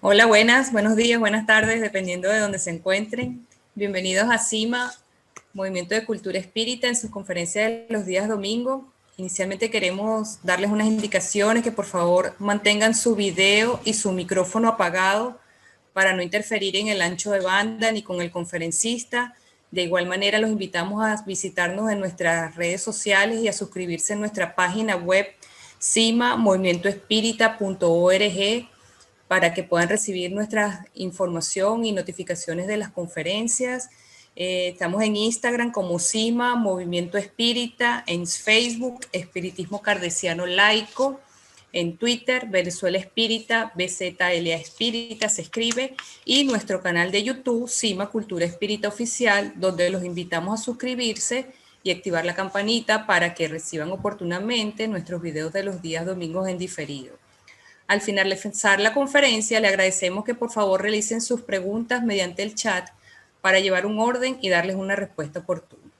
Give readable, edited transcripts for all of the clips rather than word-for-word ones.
Hola, buenos días, buenas tardes, dependiendo de donde se encuentren. Bienvenidos a CIMA, Movimiento de Cultura Espírita, en sus conferencias de los días domingo. Inicialmente queremos darles unas indicaciones que por favor mantengan su video y su micrófono apagado para no interferir en el ancho de banda ni con el conferencista. De igual manera los invitamos a visitarnos en nuestras redes sociales y a suscribirse en nuestra página web cimamovimientoespírita.org para que puedan recibir nuestra información y notificaciones de las conferencias. Estamos en Instagram como CIMA, Movimiento Espírita, en Facebook, Espiritismo Cardesiano Laico, en Twitter, Venezuela Espírita, BZLA Espírita se escribe, y nuestro canal de YouTube, CIMA Cultura Espírita Oficial, donde los invitamos a suscribirse y activar la campanita para que reciban oportunamente nuestros videos de los días domingos en diferido. Al finalizar la conferencia, le agradecemos que por favor realicen sus preguntas mediante el chat para llevar un orden y darles una respuesta oportuna.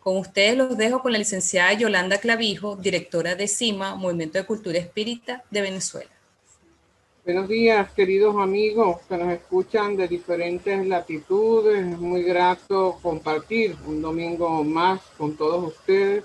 Con ustedes los dejo con la licenciada Yolanda Clavijo, directora de CIMA, Movimiento de Cultura Espírita de Venezuela. Buenos días, queridos amigos que nos escuchan de diferentes latitudes. Es muy grato compartir un domingo más con todos ustedes,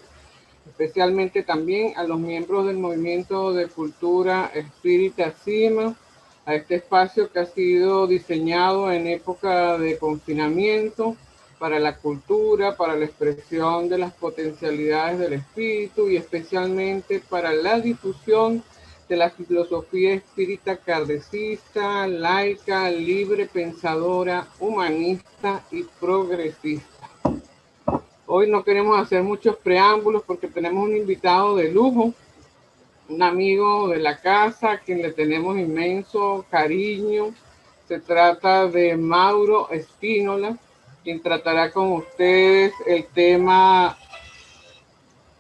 especialmente también a los miembros del Movimiento de Cultura Espírita CIMA, a este espacio que ha sido diseñado en época de confinamiento para la cultura, para la expresión de las potencialidades del espíritu y especialmente para la difusión de la filosofía espírita kardecista, laica, libre pensadora, humanista y progresista. Hoy no queremos hacer muchos preámbulos porque tenemos un invitado de lujo, un amigo de la casa a quien le tenemos inmenso cariño. Se trata de Mauro Espínola, quien tratará con ustedes el tema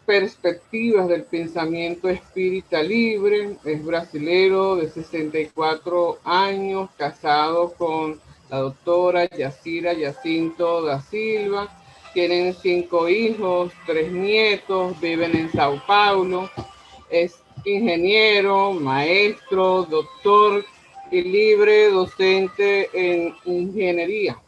perspectivas del pensamiento espírita libre. Es brasilero de 64 años, casado con la doctora Yacira Jacinto da Silva. Tienen 5 hijos, 3 nietos, viven en Sao Paulo. Es ingeniero, maestro, doctor y libre docente en ingeniería,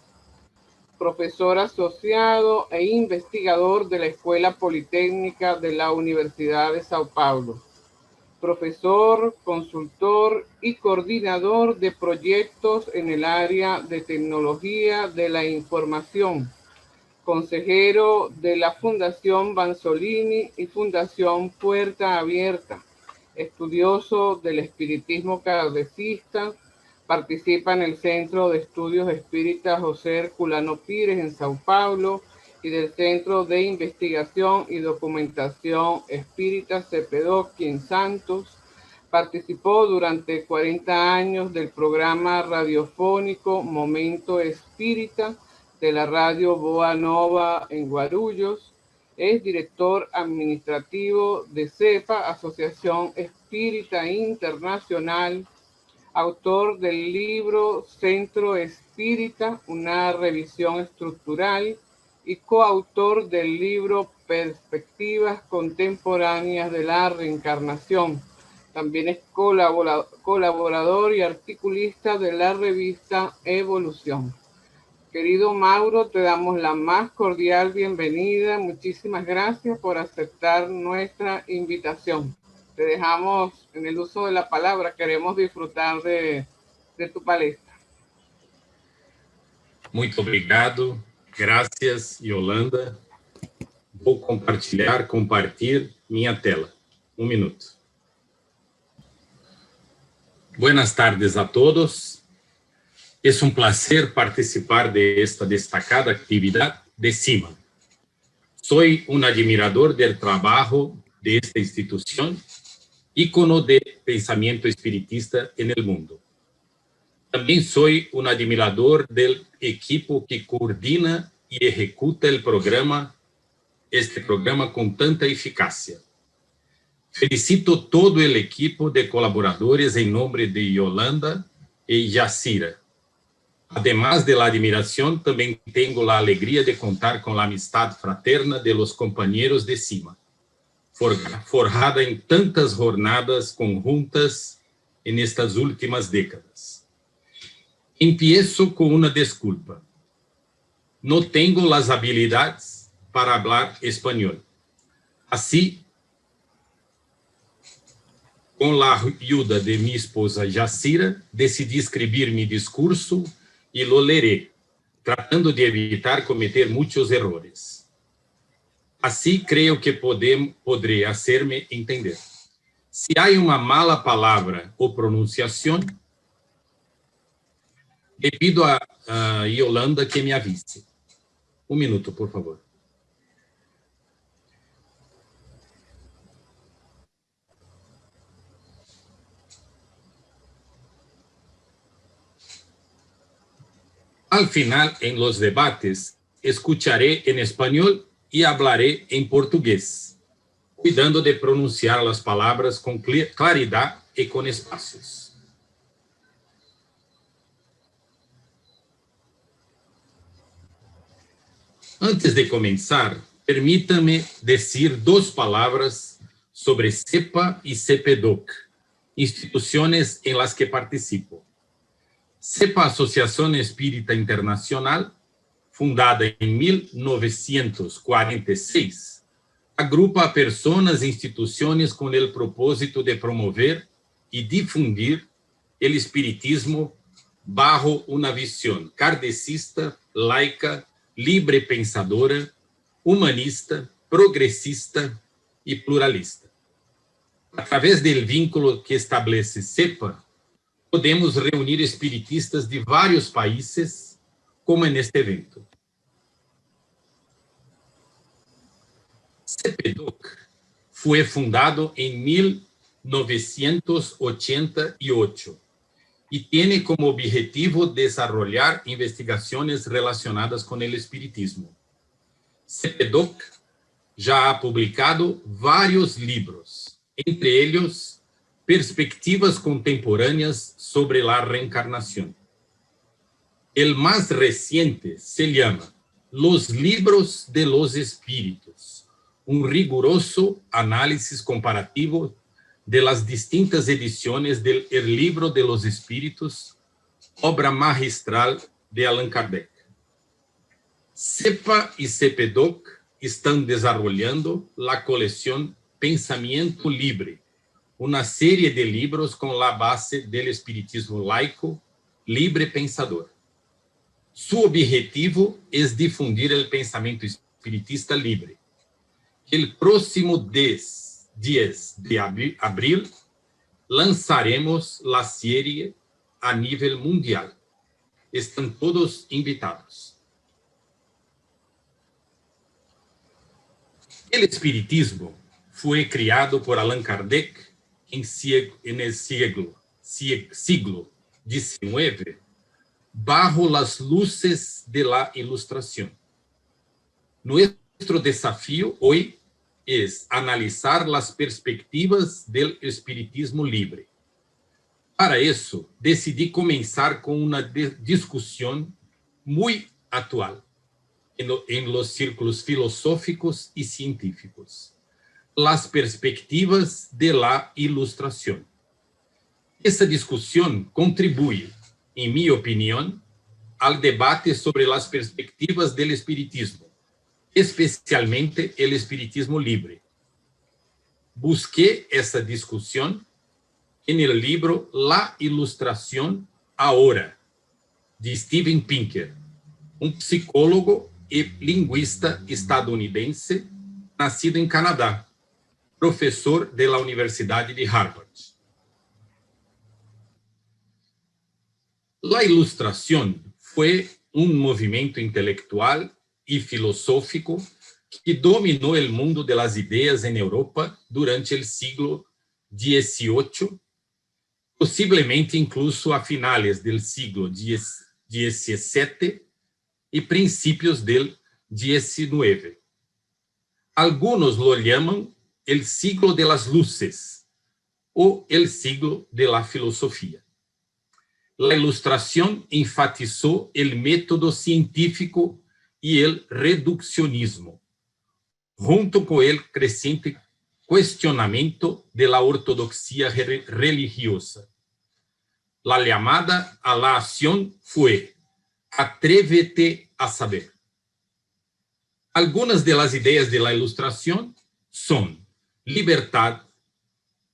profesor asociado e investigador de la Escuela Politécnica de la Universidad de Sao Paulo, profesor, consultor y coordinador de proyectos en el área de tecnología de la información, consejero de la Fundación Banzolini y Fundación Puerta Abierta, estudioso del espiritismo kardecista. Participa en el Centro de Estudios Espíritas José Herculano Pires en Sao Paulo y del Centro de Investigación y Documentación Espírita Cepedocchi en Santos. Participó durante 40 años del programa radiofónico Momento Espírita de la radio Boa Nova en Guarulhos. Es director administrativo de CEPA, Asociación Espírita Internacional, autor del libro Centro Espírita, una revisión estructural, y coautor del libro Perspectivas Contemporáneas de la Reencarnación. También es colaborador y articulista de la revista Evolución. Querido Mauro, te damos la más cordial bienvenida. Muchísimas gracias por aceptar nuestra invitación. Te dejamos en el uso de la palabra. Queremos disfrutar de tu palestra. Muito obrigado. Graças, Yolanda. Vou compartilhar minha tela. Um minuto. Buenas tardes a todos. Es un placer participar de esta destacada actividad de CIMA. Soy un admirador del trabajo de esta institución, ícono de pensamiento espiritista en el mundo. También soy un admirador del equipo que coordina y ejecuta este programa con tanta eficacia. Felicito todo el equipo de colaboradores en nombre de Yolanda y Yacira. Además de la admiración, también tengo la alegría de contar con la amistad fraterna de los compañeros de CIMA, forjada en tantas jornadas conjuntas en estas últimas décadas. Empiezo con una disculpa. No tengo las habilidades para hablar español. Así, con la ayuda de mi esposa Yacira, decidí escribir mi discurso y lo leeré, tratando de evitar cometer muchos errores. Así creo que podré hacerme entender. Si hay una mala palabra o pronunciación, le pido a Yolanda que me avise. Un minuto, por favor. Al final, en los debates, escucharé en español y hablaré en portugués, cuidando de pronunciar las palabras con claridad y con espacios. Antes de comenzar, permítame decir dos palabras sobre CEPA y CEPEDOC, instituciones en las que participo. CEPA, Asociación Espírita Internacional, fundada en 1946, agrupa a personas e instituciones con el propósito de promover y difundir el espiritismo bajo una visión kardecista, laica, libre pensadora, humanista, progresista y pluralista. A través del vínculo que establece CEPA, podemos reunir espiritistas de vários países, como neste evento. CEPEDOC foi fundado em 1988 e tem como objetivo desarrollar investigações relacionadas com o espiritismo. CEPEDOC já ha publicado vários livros, entre eles Perspectivas Contemporâneas sobre la Reencarnación. El más reciente se llama Los Libros de los Espíritus, un riguroso análisis comparativo de las distintas ediciones del El Libro de los Espíritus, obra magistral de Allan Kardec. CEPA y CEPEDOC están desarrollando la colección Pensamiento Libre, uma série de livros com a base do espiritismo laico, libre pensador. Su objetivo é difundir o pensamento espiritista libre. El próximo 10 de abril lançaremos a série a nível mundial. Estão todos invitados. O espiritismo foi criado por Allan Kardec en el siglo XIX, bajo las luces de la Ilustración. Nuestro desafío hoy es analizar las perspectivas del espiritismo libre. Para eso, decidí comenzar con una discusión muy actual en los círculos filosóficos y científicos. Las perspectivas de la Ilustración. Esta discusión contribuye, en mi opinión, al debate sobre las perspectivas del espiritismo, especialmente el espiritismo libre. Busqué esa discusión en el libro La Ilustración Ahora, de Steven Pinker, un psicólogo y lingüista estadounidense nacido en Canadá, professor da Universidade de Harvard. A Ilustração foi movimento intelectual e filosófico que dominou o mundo das ideias em Europa durante o século XVIII, possivelmente incluso a finales do século XVII e princípios do XIX. Algunos lo llaman el siglo de las luces o el siglo de la filosofía. La Ilustración enfatizó el método científico y el reduccionismo, junto con el creciente cuestionamiento de la ortodoxia religiosa. La llamada a la acción fue: atrévete a saber. Algunas de las ideas de la Ilustración son libertad,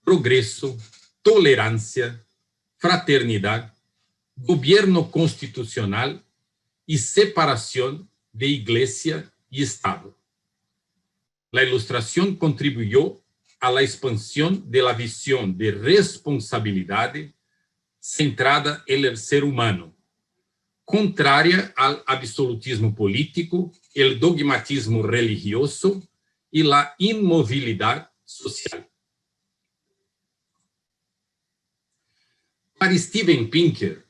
progreso, tolerancia, fraternidad, gobierno constitucional y separación de Iglesia y Estado. La Ilustración contribuyó a la expansión de la visión de responsabilidad centrada en el ser humano, contraria al absolutismo político, el dogmatismo religioso y la inmovilidad social. Para Steven Pinker,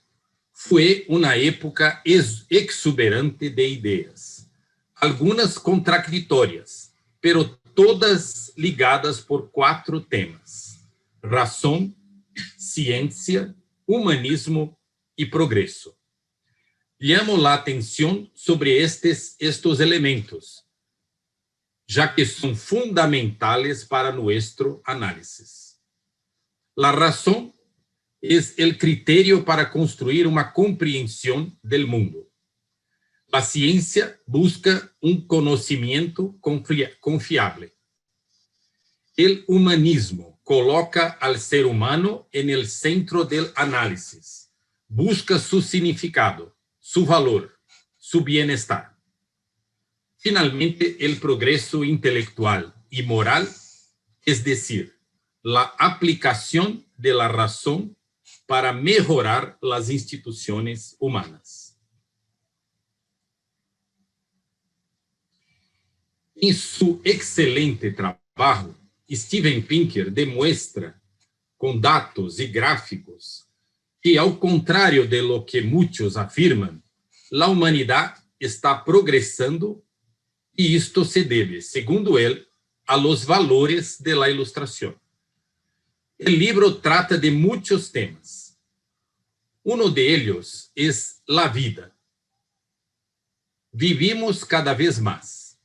fue una época exuberante de ideas, algunas contradictorias, pero todas ligadas por 4 temas: razón, ciencia, humanismo y progreso. Llamo la atención sobre estos elementos, ya que son fundamentales para nuestro análisis. La razón es el criterio para construir una comprensión del mundo. La ciencia busca un conocimiento confiable. El humanismo coloca al ser humano en el centro del análisis, busca su significado, su valor, su bienestar. Finalmente, el progreso intelectual y moral, es decir, la aplicación de la razón para mejorar las instituciones humanas. En su excelente trabajo, Steven Pinker demuestra, con datos y gráficos, que, al contrario de lo que muchos afirman, la humanidad está progresando y esto se debe, segundo él, a los valores de la Ilustración. El libro trata de muchos temas. Uno de ellos es la vida. Vivimos cada vez más.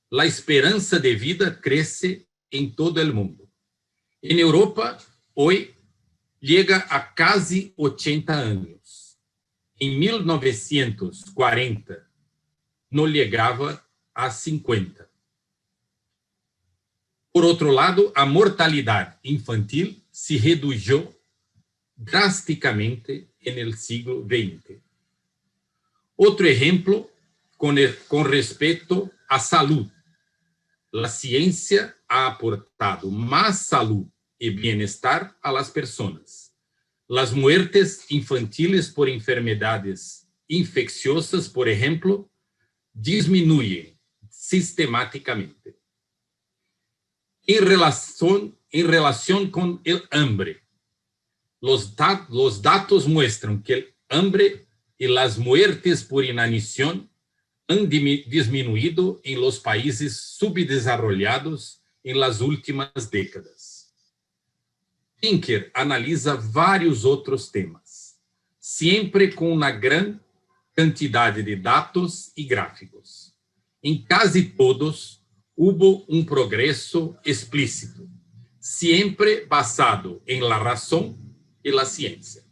La esperanza de vida crece en todo el mundo. En Europa, hoy, llega a casi 80 años. En 1940, no llegaba a 50. Por otro lado, a mortalidad infantil se redujo drásticamente en el siglo XX. Otro ejemplo con respecto a salud. La ciencia ha aportado más salud y bienestar a las personas. Las muertes infantiles por enfermedades infecciosas, por ejemplo, disminuyen sistemáticamente. En relación con el hambre, los datos muestran que el hambre y las muertes por inanición han disminuido en los países subdesarrollados en las últimas décadas. Pinker analiza varios otros temas, siempre con una gran cantidad de datos y gráficos. En casi todos hubo un progreso explícito, siempre basado en la razón y la ciencia.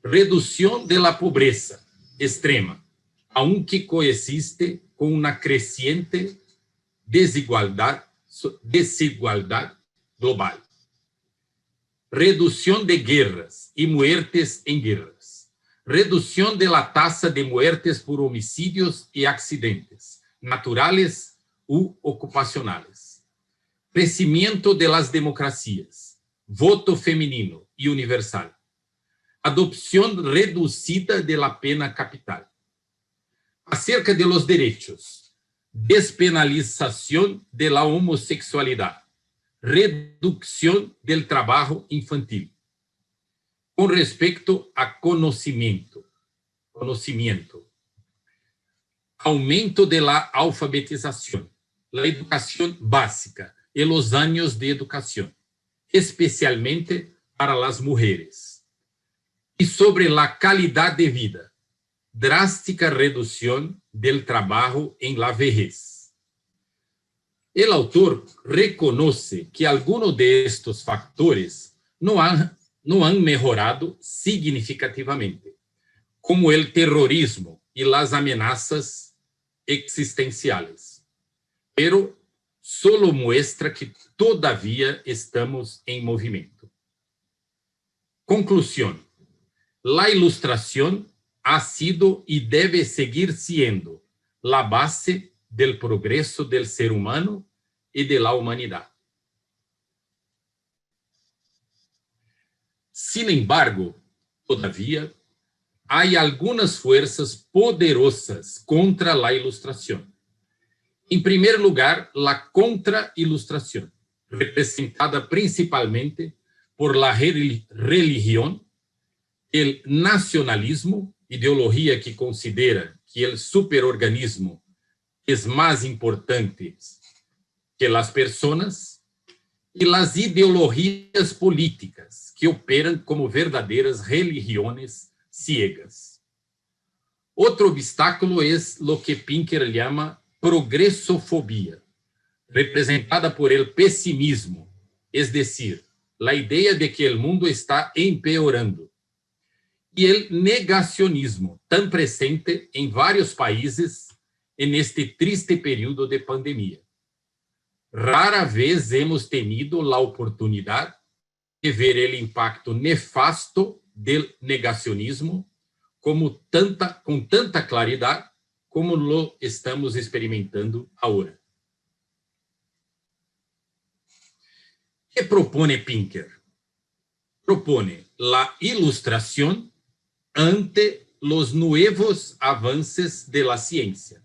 Reducción de la pobreza extrema, aunque coexiste con una creciente desigualdad global. Reducción de guerras y muertes en guerras. Reducción de la tasa de muertes por homicidios y accidentes, naturales u ocupacionales. Crecimiento de las democracias. Voto femenino y universal. Adopción reducida de la pena capital. Acerca de los derechos, despenalización de la homosexualidad, reducción del trabajo infantil. Con respecto a conocimiento, aumento de la alfabetización, la educación básica y los años de educación, especialmente para las mujeres. Y sobre la calidad de vida, drástica reducción del trabajo en la vejez. El autor reconoce que algunos de estos factores no han no han mejorado significativamente, como el terrorismo y las amenazas existenciales. Pero solo muestra que todavía estamos en movimiento. Conclusión. La ilustración ha sido y debe seguir siendo la base del progreso del ser humano y de la humanidad. Sin embargo, todavía, hay algunas fuerzas poderosas contra la ilustración. En primer lugar, la contra-ilustración, representada principalmente por la religión, el nacionalismo, ideología que considera que el superorganismo es más importante que las personas, y las ideologías políticas que operan como verdadeiras religiones ciegas. Otro obstáculo es lo que Pinker llama progresofobia, representada por el pesimismo, es decir, la idea de que el mundo está empeorando, y el negacionismo, tan presente en varios países en este triste período de pandemia. Rara vez hemos tenido la oportunidad de ver el impacto nefasto del negacionismo con tanta claridad como lo estamos experimentando ahora. ¿Qué propone Pinker? Propone la ilustración ante los nuevos avances de la ciencia,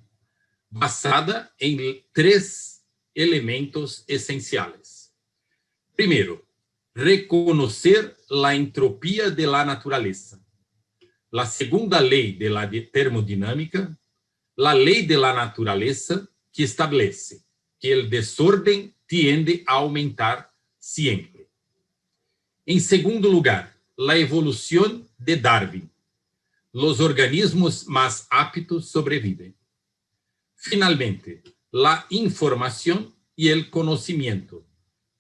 basada en 3 elementos esenciales. Primero, reconocer la entropía de la naturaleza. La segunda ley de la termodinámica, la ley de la naturaleza que establece que el desorden tiende a aumentar siempre. En segundo lugar, la evolución de Darwin. Los organismos más aptos sobreviven. Finalmente, la información y el conocimiento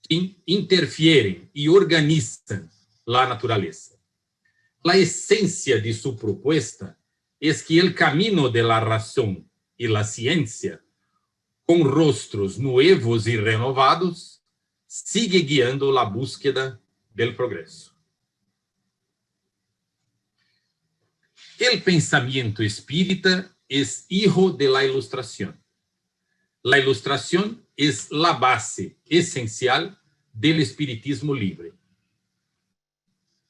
que interfieren y organizan la naturaleza. La esencia de su propuesta es que el camino de la razón y la ciencia, con rostros nuevos y renovados, sigue guiando la búsqueda del progreso. El pensamiento espírita es hijo de la ilustración. La ilustración es la base esencial del espiritismo libre.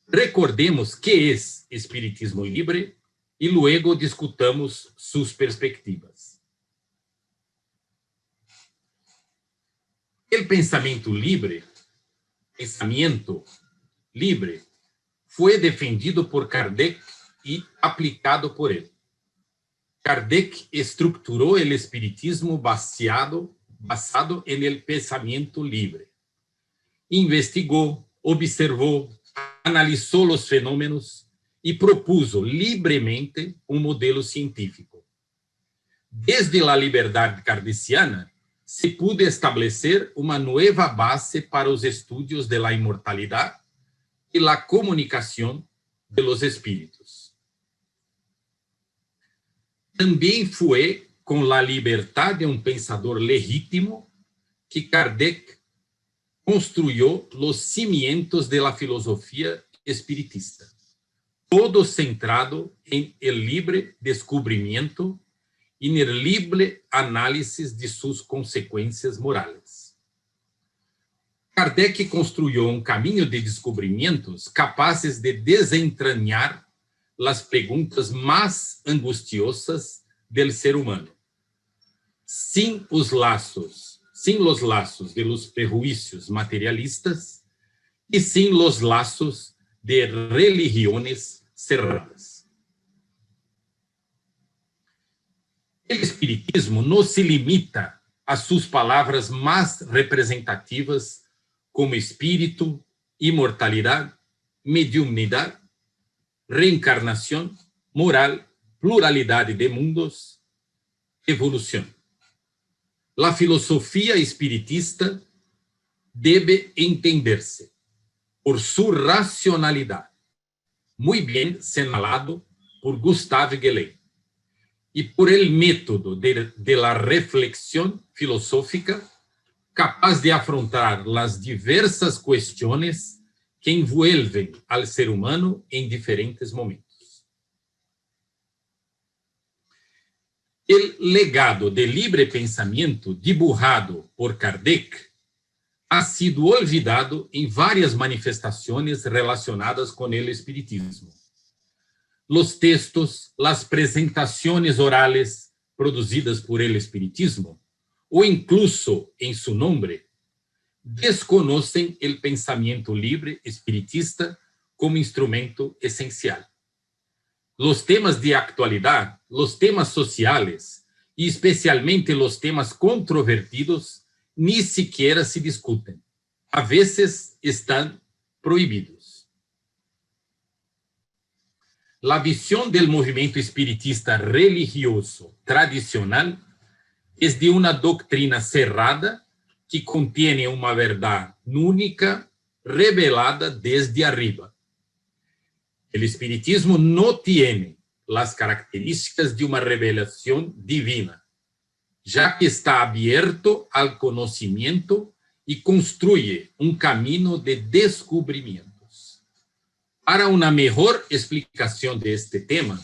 Recordemos qué es espiritismo libre y luego discutamos sus perspectivas. El pensamiento libre fue defendido por Kardec y aplicado por él. Kardec estructuró el espiritismo basado en el pensamiento libre. Investigó, observó, analizó los fenómenos y propuso libremente un modelo científico. Desde la libertad kardeciana, se pudo establecer una nueva base para los estudios de la inmortalidad y la comunicación de los espíritus. También fue con la libertad de un pensador legítimo que Kardec construyó los cimientos de la filosofía espiritista, todo centrado en el libre descubrimiento y en el libre análisis de sus consecuencias morales. Kardec construyó un camino de descubrimientos capaces de desentrañar las preguntas más angustiosas del ser humano, sin los lazos de los prejuicios materialistas y sin los lazos de religiones cerradas. El espiritismo no se limita a sus palabras más representativas como espíritu, inmortalidad, mediunidad, reencarnación, moral, pluralidad de mundos, evolución. La filosofía espiritista debe entenderse por su racionalidad, muy bien señalado por Gustav Gellé, y por el método de la reflexión filosófica capaz de afrontar las diversas cuestiones que envuelven al ser humano en diferentes momentos. El legado del libre pensamiento dibujado por Kardec ha sido olvidado en varias manifestaciones relacionadas con el espiritismo. Los textos, las presentaciones orales producidas por el espiritismo, o incluso en su nombre, desconocen el pensamiento libre espiritista como instrumento esencial. Los temas de actualidad, los temas sociales y especialmente los temas controvertidos ni siquiera se discuten. A veces están prohibidos. La visión del movimiento espiritista religioso tradicional es de una doctrina cerrada que contiene una verdad única revelada desde arriba. El espiritismo no tiene las características de una revelación divina, ya que está abierto al conocimiento y construye un camino de descubrimientos. Para una mejor explicación de este tema,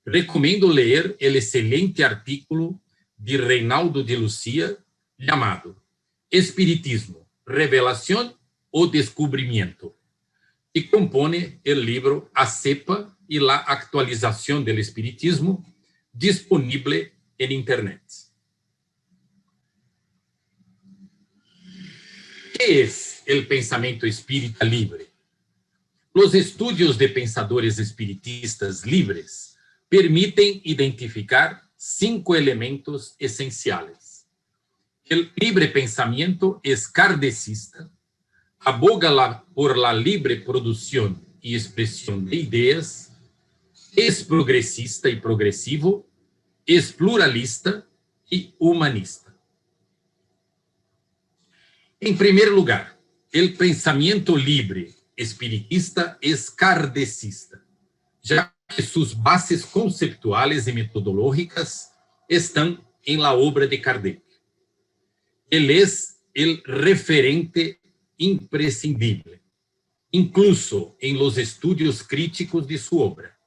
recomiendo leer el excelente artículo de Reinaldo de Lucia llamado Espiritismo, Revelación o Descubrimiento, que compone el libro A Cepa y la actualización del espiritismo, disponible en Internet. ¿Qué es el pensamiento espírita libre? Los estudios de pensadores espiritistas libres permiten identificar 5 elementos esenciales. El libre pensamiento es kardecista, aboga por la libre producción y expresión de ideas, es progresista y progresivo, es pluralista y humanista. En primer lugar, el pensamiento libre espiritista es kardecista, ya que sus bases conceptuales y metodológicas están en la obra de Kardec. Él es el referente imprescindible, incluso en los estudios críticos de su obra.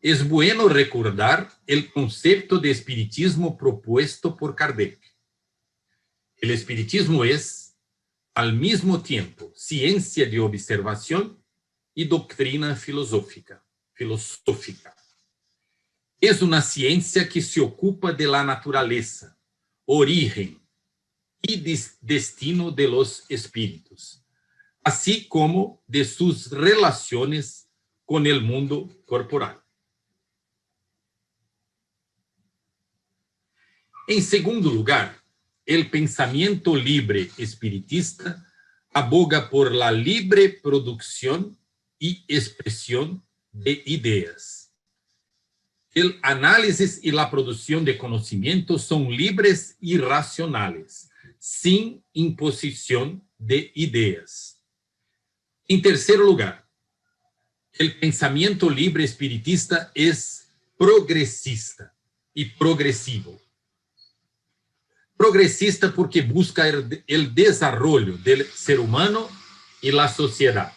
Es bueno recordar el concepto de espiritismo propuesto por Kardec. El espiritismo es, al mismo tiempo, ciencia de observación y doctrina filosófica. Es una ciencia que se ocupa de la naturaleza, origen y destino de los espíritus, así como de sus relaciones con el mundo corporal. En segundo lugar, el pensamiento libre espiritista aboga por la libre producción y expresión de ideas. El análisis y la producción de conocimientos son libres y racionales, sin imposición de ideas. En tercer lugar, el pensamiento libre espiritista es progresista y progresivo. Progresista porque busca el desarrollo del ser humano y la sociedad.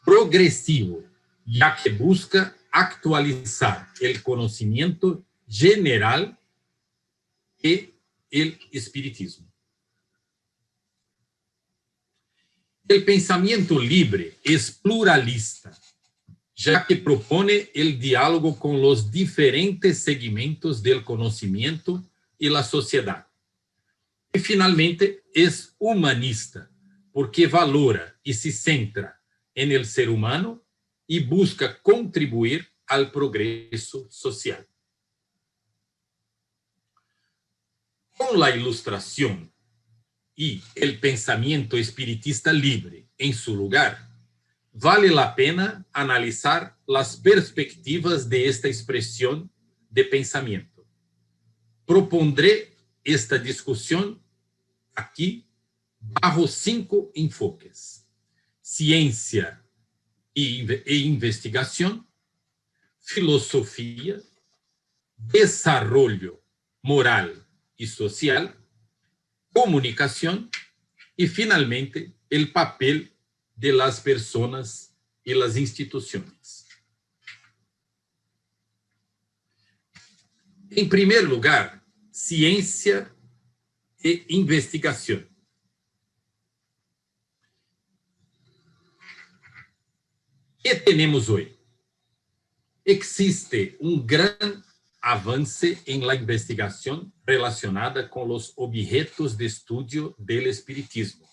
Progresivo, ya que busca actualizar el conocimiento general y el espiritismo. El pensamiento libre es pluralista, ya que propone el diálogo con los diferentes segmentos del conocimiento y la sociedad. Y finalmente es humanista, porque valora y se centra en el ser humano y busca contribuir al progreso social. Con la Ilustración y el pensamiento espiritista libre en su lugar, vale la pena analizar las perspectivas de esta expresión de pensamiento. Propondré esta discusión aquí bajo 5 enfoques. ciência e investigação, filosofia, desarrollo moral y social, comunicación y finalmente el papel de las personas y las instituciones. En primer lugar, ciencia e investigación. ¿Qué tenemos hoy? Existe un gran avance en la investigación relacionada con los objetos de estudio del espiritismo,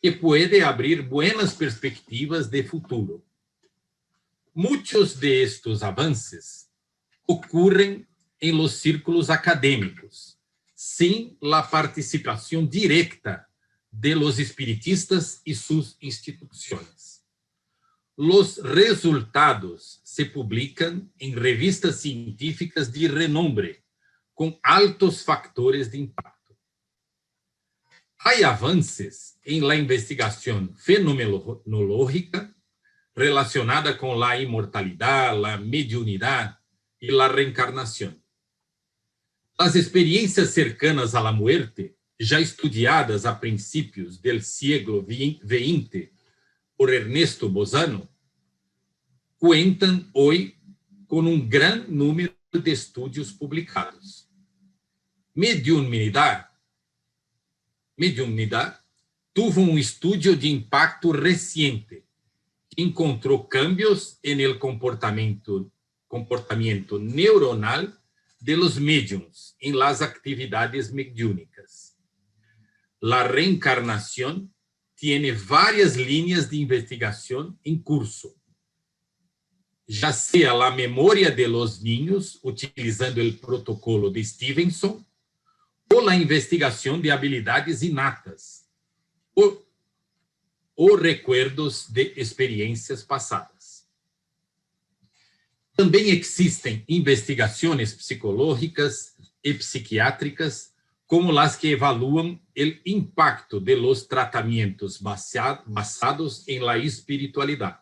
que puede abrir buenas perspectivas de futuro. Muchos de estos avances ocurren en los círculos académicos, sin la participación directa de los espiritistas y sus instituciones. Los resultados se publican en revistas científicas de renombre, con altos factores de impacto. Hay avances en la investigación fenomenológica relacionada con la inmortalidad, la mediunidad y la reencarnación. Las experiencias cercanas a la muerte, ya estudiadas a principios del siglo XX por Ernesto Bozano, cuentan hoy con un gran número de estudios publicados. Mediunidad tuvo un estudio de impacto reciente que encontró cambios en el comportamiento neuronal de los médiums en las actividades mediúnicas. La reencarnación tiene varias líneas de investigación en curso, ya sea la memoria de los niños utilizando el protocolo de Stevenson o la investigación de habilidades innatas o recuerdos de experiencias pasadas. También existen investigaciones psicológicas y psiquiátricas como las que evalúan el impacto de los tratamientos basados en la espiritualidad,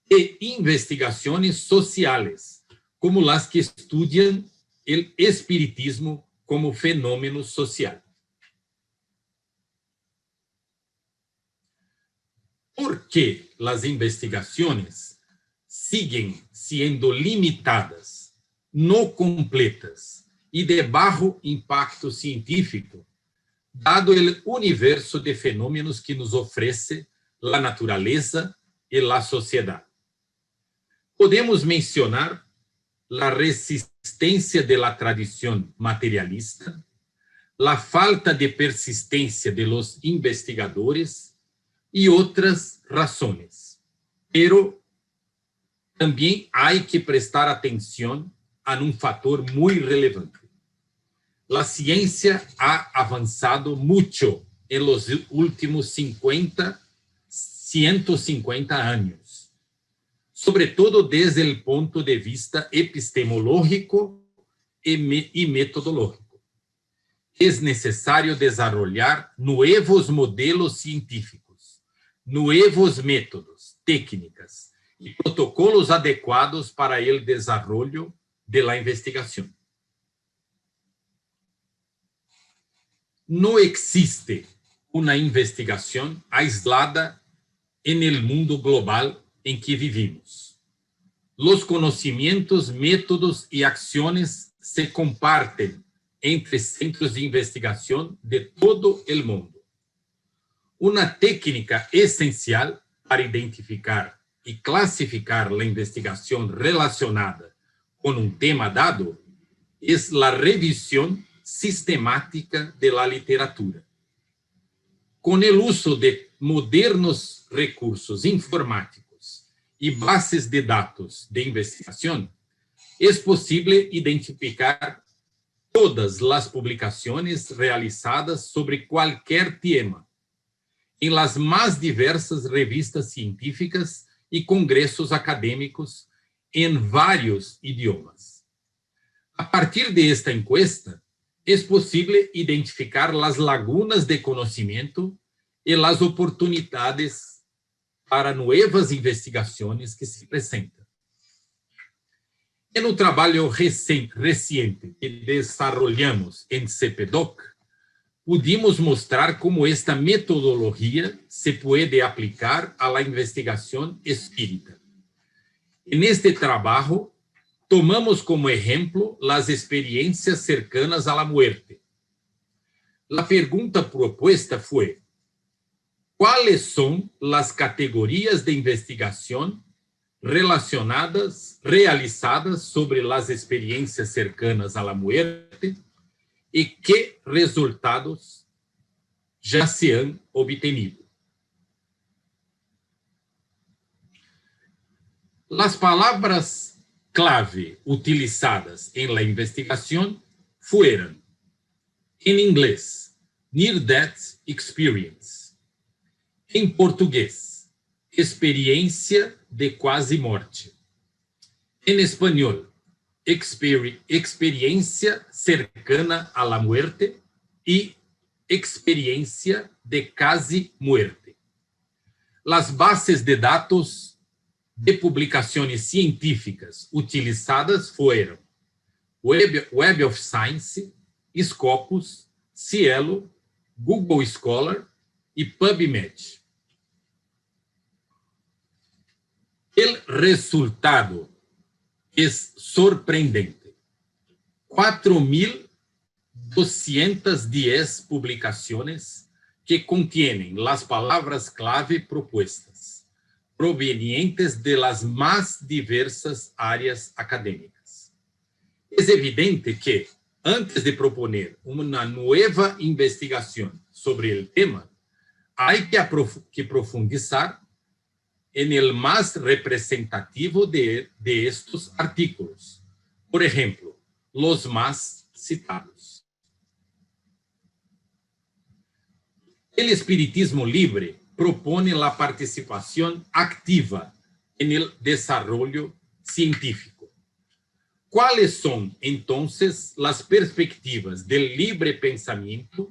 e investigaciones sociales, como las que estudian el espiritismo como fenómeno social. ¿Por qué las investigaciones siguen siendo limitadas, no completas y de bajo impacto científico, dado el universo de fenómenos que nos ofrece la naturaleza y la sociedad? Podemos mencionar la resistencia de la tradición materialista, la falta de persistencia de los investigadores y otras razones. Pero también hay que prestar atención a un factor muy relevante. La ciencia ha avanzado mucho en los últimos 150 años, sobre todo desde el punto de vista epistemológico y metodológico. Es necesario desarrollar nuevos modelos científicos, nuevos métodos, técnicas y protocolos adecuados para el desarrollo de la investigación. No existe una investigación aislada en el mundo global en que vivimos. Los conocimientos, métodos y acciones se comparten entre centros de investigación de todo el mundo. Una técnica esencial para identificar y clasificar la investigación relacionada con un tema dado es la revisión sistemática de la literatura. Con el uso de modernos recursos informáticos y bases de datos de investigación, es posible identificar todas las publicaciones realizadas sobre cualquier tema en las más diversas revistas científicas y congresos académicos en varios idiomas. A partir de esta encuesta, es posible identificar las lagunas de conocimiento e as oportunidades para novas investigações que se apresentam. No trabalho reciente que desenvolvemos em CPDOC, pudimos mostrar como esta metodologia se pode aplicar à investigação espírita. Neste trabalho, tomamos como exemplo as experiências cercanas à muerte. A pergunta proposta foi: quais são as categorias de investigação realizadas sobre as experiências cercanas à muerte e que resultados já se han obtenido? As palavras clave utilizadas em la investigação foram, em inglês, Near-Death Experience, em português, experiência de quase morte, em espanhol, experiência cercana a la muerte e experiência de casi muerte. As bases de dados de publicações científicas utilizadas foram Web of Science, Scopus, Cielo, Google Scholar e PubMed. O resultado é surpreendente. 4.210 publicações que contêm as palavras-clave propostas, provenientes de las mais diversas áreas acadêmicas. É evidente que, antes de proponer uma nova investigação sobre o tema, há que profundizar en el más representativo de estos artículos. Por ejemplo, los más citados. El espiritismo libre propone la participación activa en el desarrollo científico. ¿Cuáles son, entonces, las perspectivas del libre pensamiento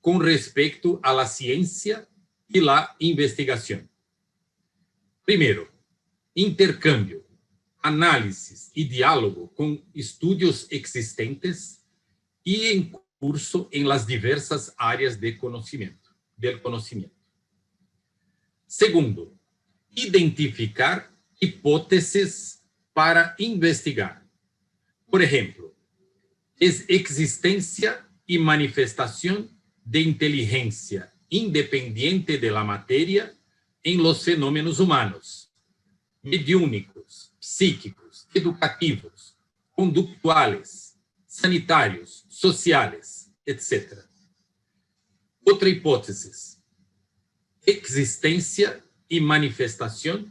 con respecto a la ciencia y la investigación? Primeiro, intercâmbio, análisis e diálogo com estudos existentes e em curso em las diversas áreas del conhecimento. Segundo, identificar hipóteses para investigar. Por exemplo, existência e manifestação de inteligência independiente de la matéria em los fenômenos humanos, mediúnicos, psíquicos, educativos, conductuales, sanitários, sociais, etc. Outra hipótese: existência e manifestação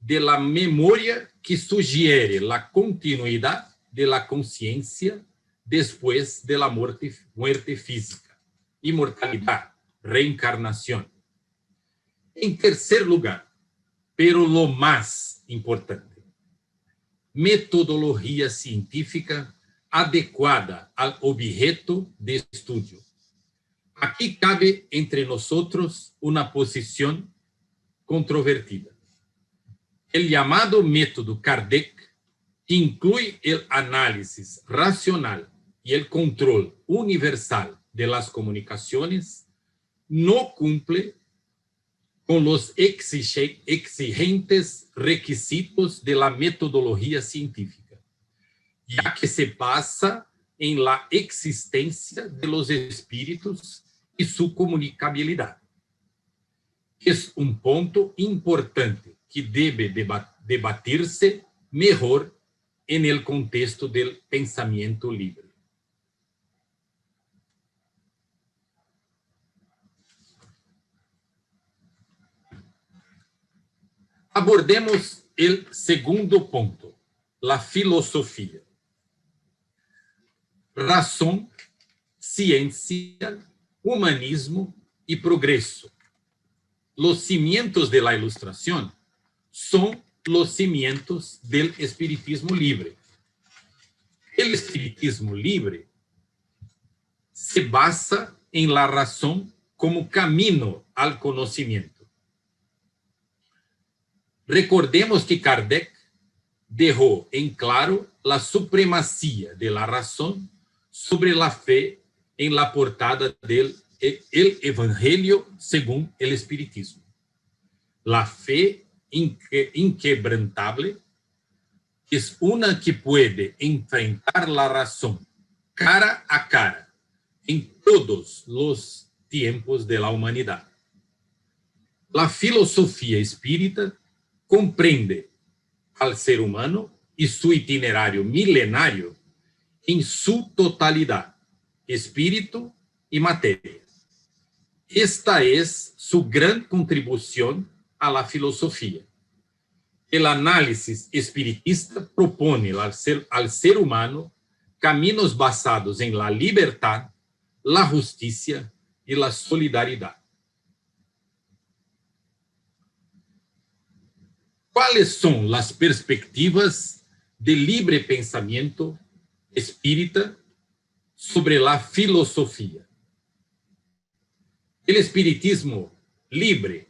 de la memória que sugiere la continuidade de la consciência después de la muerte física, inmortalidade, reencarnação. Em terceiro lugar, pero lo mais importante, metodologia científica adequada ao objeto de estudo. Aqui cabe entre nós uma posição controvertida. O chamado método Kardec, que inclui o análisis racional e o controle universal de las comunicações, não cumple com os exigentes requisitos de la metodologia científica, já que se basa em la existência de los espíritus e su comunicabilidade. É ponto importante que deve debatir-se melhor en el contexto del pensamento libre. Abordemos o segundo ponto, a filosofia. Razão, ciência, humanismo e progresso. Los cimientos de la ilustración son los cimientos del espiritismo libre. El espiritismo libre se basa en la razón como camino al conocimiento. Recordemos que Kardec dejó en claro la supremacía de la razón sobre la fe en la portada del el Evangelio según el Espiritismo. La fe inquebrantable es una que puede enfrentar la razón cara a cara en todos los tiempos de la humanidad. La filosofía espírita comprende al ser humano y su itinerario milenario en su totalidad, espíritu y materia. Esta es su gran contribución a la filosofía. El análisis espiritista propone al ser humano caminos basados en la libertad, la justicia y la solidaridad. ¿Cuáles son las perspectivas de libre pensamiento espírita sobre la filosofía? El espiritismo libre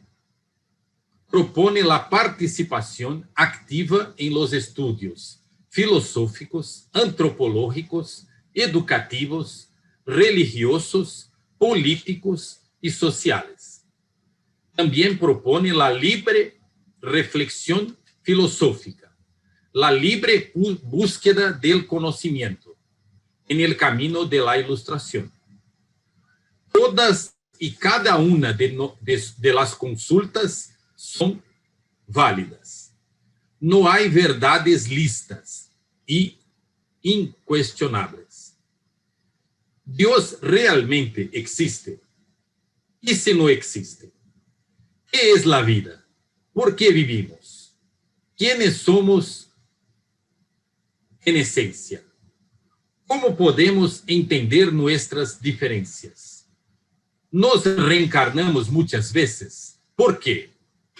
propone la participación activa en los estudios filosóficos, antropológicos, educativos, religiosos, políticos y sociales. También propone la libre reflexión filosófica, la libre búsqueda del conocimiento en el camino de la ilustración. Todas y cada una de las consultas son válidas. No hay verdades listas y incuestionables. ¿Dios realmente existe? ¿Y si no existe? ¿Qué es la vida? ¿Por qué vivimos? ¿Quiénes somos en esencia? ¿Cómo podemos entender nuestras diferencias? Nos reencarnamos muchas veces. ¿Por qué?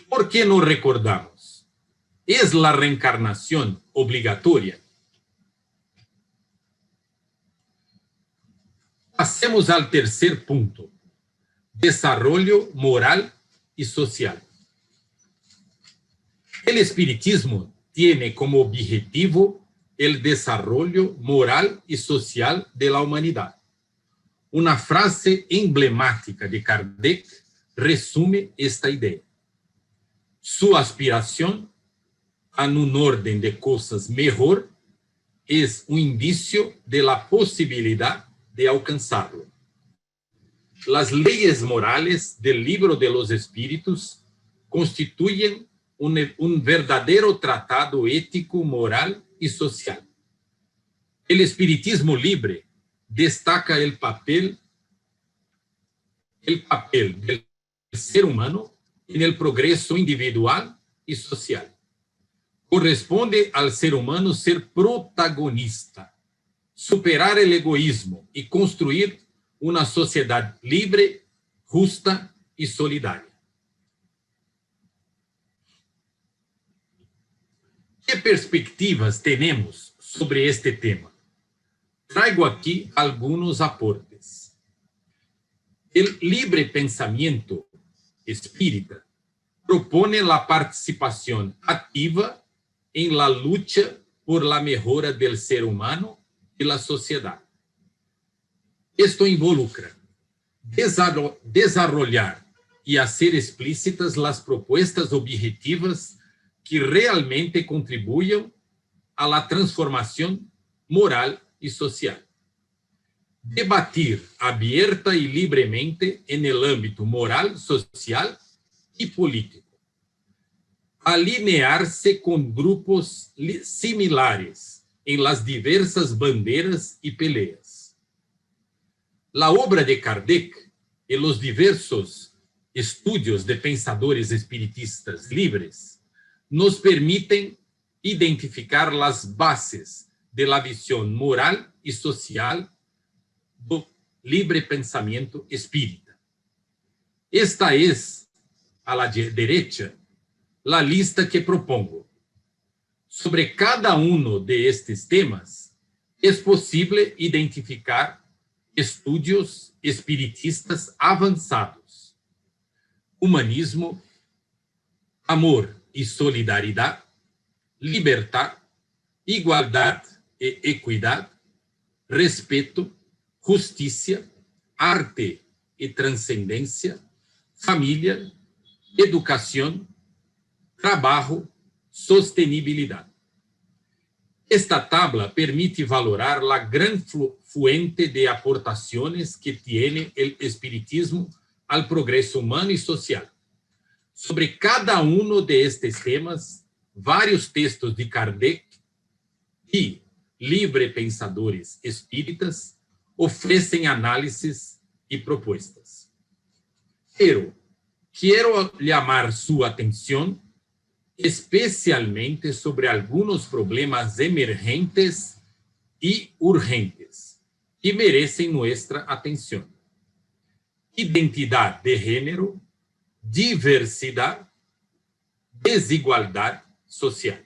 ¿Por qué no recordamos? ¿Es la reencarnación obligatoria? Pasemos al tercer punto: desarrollo moral y social. El espiritismo tiene como objetivo el desarrollo moral y social de la humanidad. Una frase emblemática de Kardec resume esta idea. Su aspiración a un orden de cosas mejor es un indicio de la posibilidad de alcanzarlo. Las leyes morales del Libro de los Espíritus constituyen un verdadero tratado ético, moral y social. El espiritismo libre destaca el papel del ser humano en el progreso individual y social. Corresponde al ser humano ser protagonista, superar el egoísmo y construir una sociedad libre, justa y solidaria. ¿Qué perspectivas tenemos sobre este tema? Traigo aquí algunos aportes. El libre pensamiento espírita propone la participación activa en la lucha por la mejora del ser humano y la sociedad. Esto involucra desarrollar y hacer explícitas las propuestas objetivas que realmente contribuyan a la transformación moral y social. Debatir abierta y libremente en el ámbito moral, social y político. Alinearse con grupos similares en las diversas banderas y peleas. La obra de Kardec y los diversos estudios de pensadores espiritistas libres nos permiten identificar las bases de la visión moral y social do libre pensamiento espírita. Esta es, a la derecha, la lista que propongo. Sobre cada uno de estos temas, es posible identificar estudios espiritistas avançados, humanismo, amor e solidariedade, libertad, igualdade e equidade, respeto, justiça, arte e transcendência, família, educação, trabalho, sostenibilidade. Esta tabla permite valorar la gran fuente de aportaciones que tiene el espiritismo al progreso humano y social. Sobre cada uno de estos temas, vários textos de Kardec y libre pensadores espíritas ofrecen análisis y propuestas. Pero quiero llamar su atención especialmente sobre algunos problemas emergentes y urgentes que merecen nuestra atención. Identidad de género, diversidad, desigualdad social.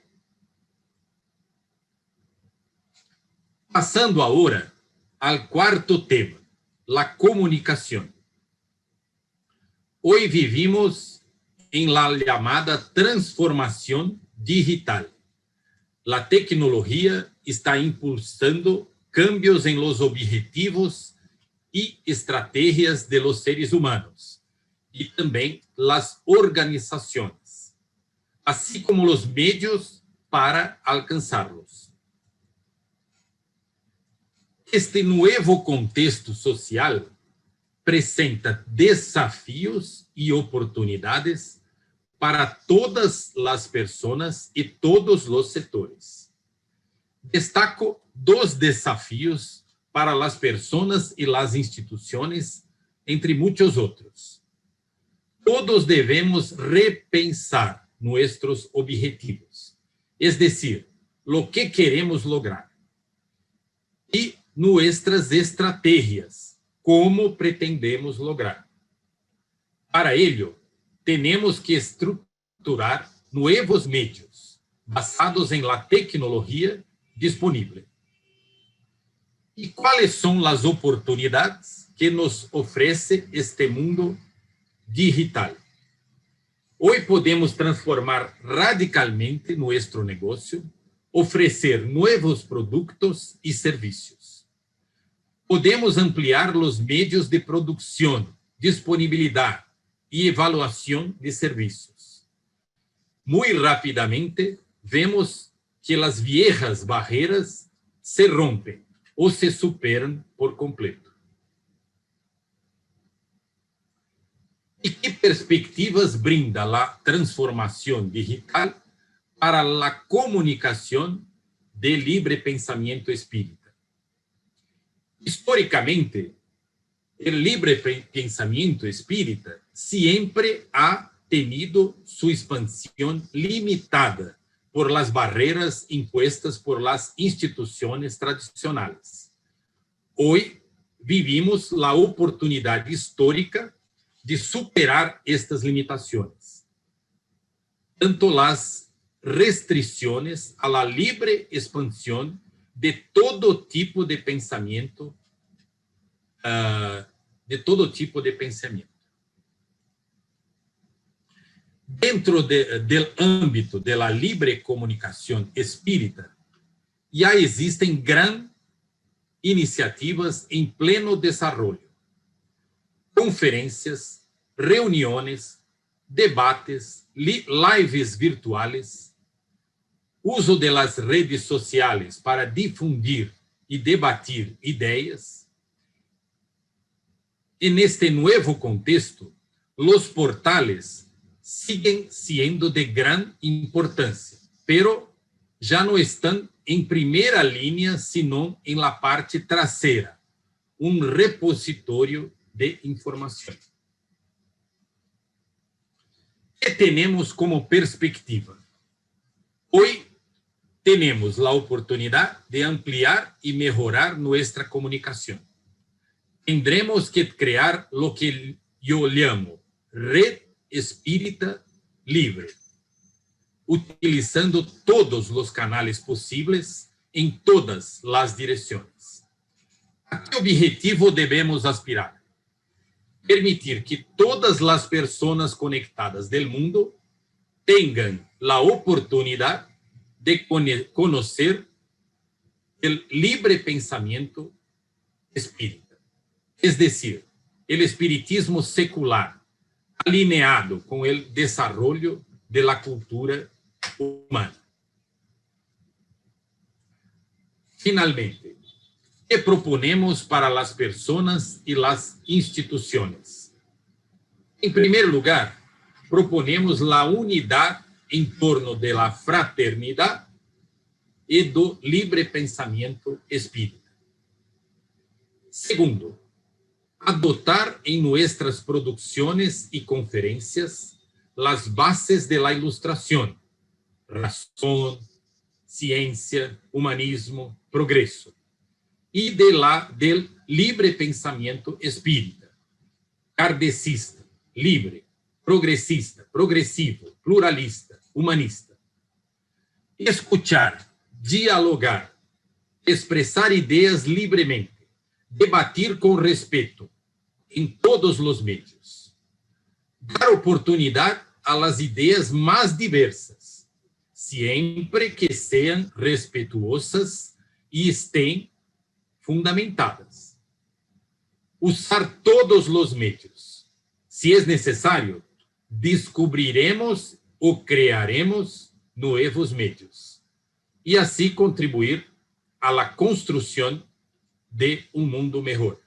Passando agora ao quarto tema, a comunicação. Hoje vivimos em la llamada transformação digital. A tecnologia está impulsando cambios em los objetivos e estratégias de los seres humanos e também las organizações, assim como los medios para alcançá-los. Este novo contexto social apresenta desafios e oportunidades para todas as pessoas e todos os setores. Destaco dois desafios para as pessoas e as instituições, entre muitos outros. Todos devemos repensar nossos objetivos, es decir, lo que queremos lograr, e nuestras estratégias, como pretendemos lograr. Para ello, tenemos que estruturar nuevos medios basados en la tecnología disponible. ¿Y cuáles son las oportunidades que nos ofrece este mundo digital? Hoy podemos transformar radicalmente nuestro negocio, ofrecer nuevos productos y servicios. Podemos ampliar los medios de producción, disponibilidad y evaluación de servicios. Muy rápidamente vemos que las viejas barreras se rompen o se superan por completo. ¿Y qué perspectivas brinda la transformación digital para la comunicación de libre pensamiento espírita? Históricamente, el libre pensamiento espírita siempre ha tenido su expansión limitada por las barreras impuestas por las instituciones tradicionales. Hoy vivimos la oportunidad histórica de superar estas limitaciones, tanto las restricciones a la libre expansión de todo tipo de pensamiento, Dentro del ámbito de la libre comunicación espírita, ya existen grandes iniciativas en pleno desarrollo. Conferencias, reuniones, debates, lives virtuales, uso de las redes sociales para difundir y debatir ideas. En este nuevo contexto, los portales siguen siendo de gran importancia, pero ya no están en primera línea, sino en la parte trasera, un repositorio de información. ¿Qué tenemos como perspectiva? Hoy tenemos la oportunidad de ampliar y mejorar nuestra comunicación. Tendremos que crear lo que yo llamo red espírita libre, utilizando todos los canales posibles en todas las direcciones. ¿A qué objetivo debemos aspirar? Permitir que todas las personas conectadas del mundo tengan la oportunidad de conocer el libre pensamiento espírita. Es decir, el espiritismo secular, alineado con el desarrollo de la cultura humana. Finalmente, ¿qué proponemos para las personas y las instituciones? En primer lugar, proponemos la unidad en torno de la fraternidad y do libre pensamiento espírita. Segundo, adoptar en nuestras producciones y conferencias las bases de la ilustración, razón, ciencia, humanismo, progreso, y del libre pensamiento espírita, kardecista, libre, progresista, progresivo, pluralista, humanista. Escuchar, dialogar, expresar ideas libremente, debatir con respeto en todos los medios, dar oportunidad a las ideas más diversas, siempre que sean respetuosas y estén fundamentadas. Usar todos los medios. Si es necesario, descubriremos o crearemos nuevos medios y así contribuir a la construcción de un mundo mejor.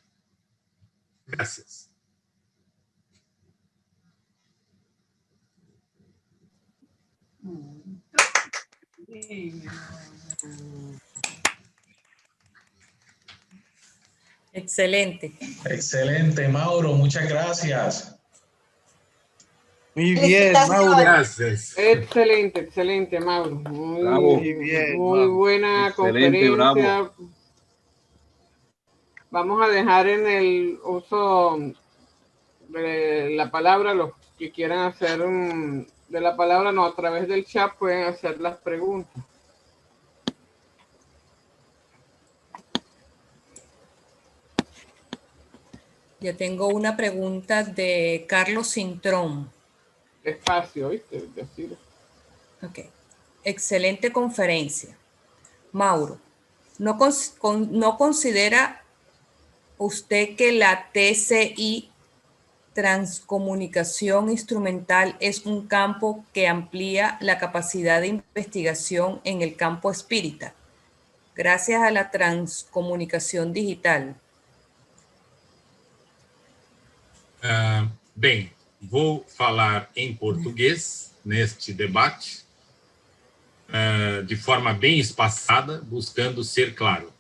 Gracias. Excelente. Excelente, Mauro, muchas gracias. Muy bien, Mauro. Gracias. Excelente, excelente, Mauro. Muy bien, muy buena excelente, conferencia. bravo. Vamos a dejar en el uso de la palabra, los que quieran hacer de la palabra, no, a través del chat pueden hacer las preguntas. Yo tengo una pregunta de Carlos Cintrón. Espacio, ¿viste? Ok. Excelente conferencia. Mauro, ¿no considera usted que la TCI, transcomunicación instrumental, es un campo que amplía la capacidad de investigación en el campo espírita, gracias a la transcomunicación digital? Bem, vou falar em português neste debate, de forma bem espaçada, buscando ser claro.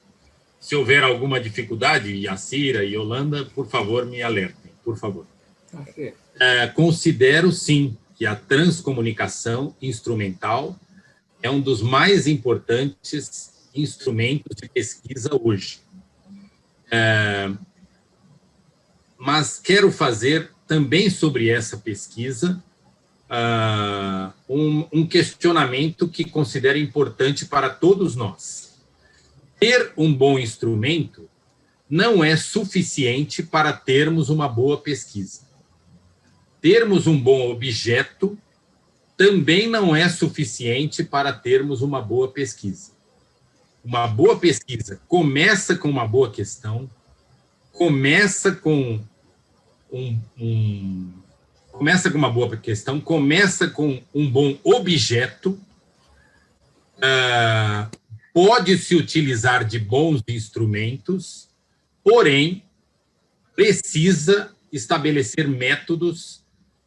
Se houver alguma dificuldade, Yacira e Yolanda, por favor, me alertem, por favor. Considero, sim, que a transcomunicação instrumental é um dos mais importantes instrumentos de pesquisa hoje. Mas quero fazer também sobre essa pesquisa um questionamento que considero importante para todos nós. Ter um bom instrumento não é suficiente para termos uma boa pesquisa. Termos um bom objeto também não é suficiente para termos uma boa pesquisa. Uma boa pesquisa começa com uma boa questão, começa com uma boa questão, começa com um bom objeto, pode-se utilizar de bons instrumentos, porém, precisa estabelecer métodos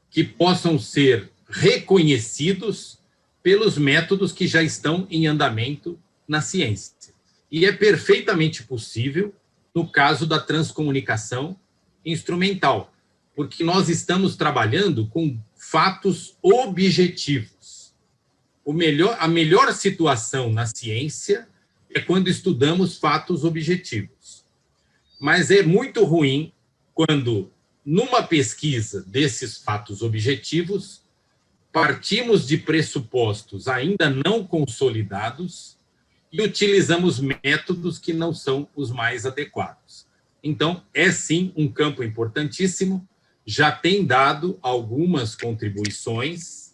que possam ser reconhecidos pelos métodos que já estão em andamento na ciência. E é perfeitamente possível no caso da transcomunicação instrumental, porque nós estamos trabalhando com fatos objetivos. A melhor situação na ciência é quando estudamos fatos objetivos. Mas é muito ruim quando, numa pesquisa desses fatos objetivos, partimos de pressupostos ainda não consolidados e utilizamos métodos que não são os mais adequados. Então, é sim um campo importantíssimo, já tem dado algumas contribuições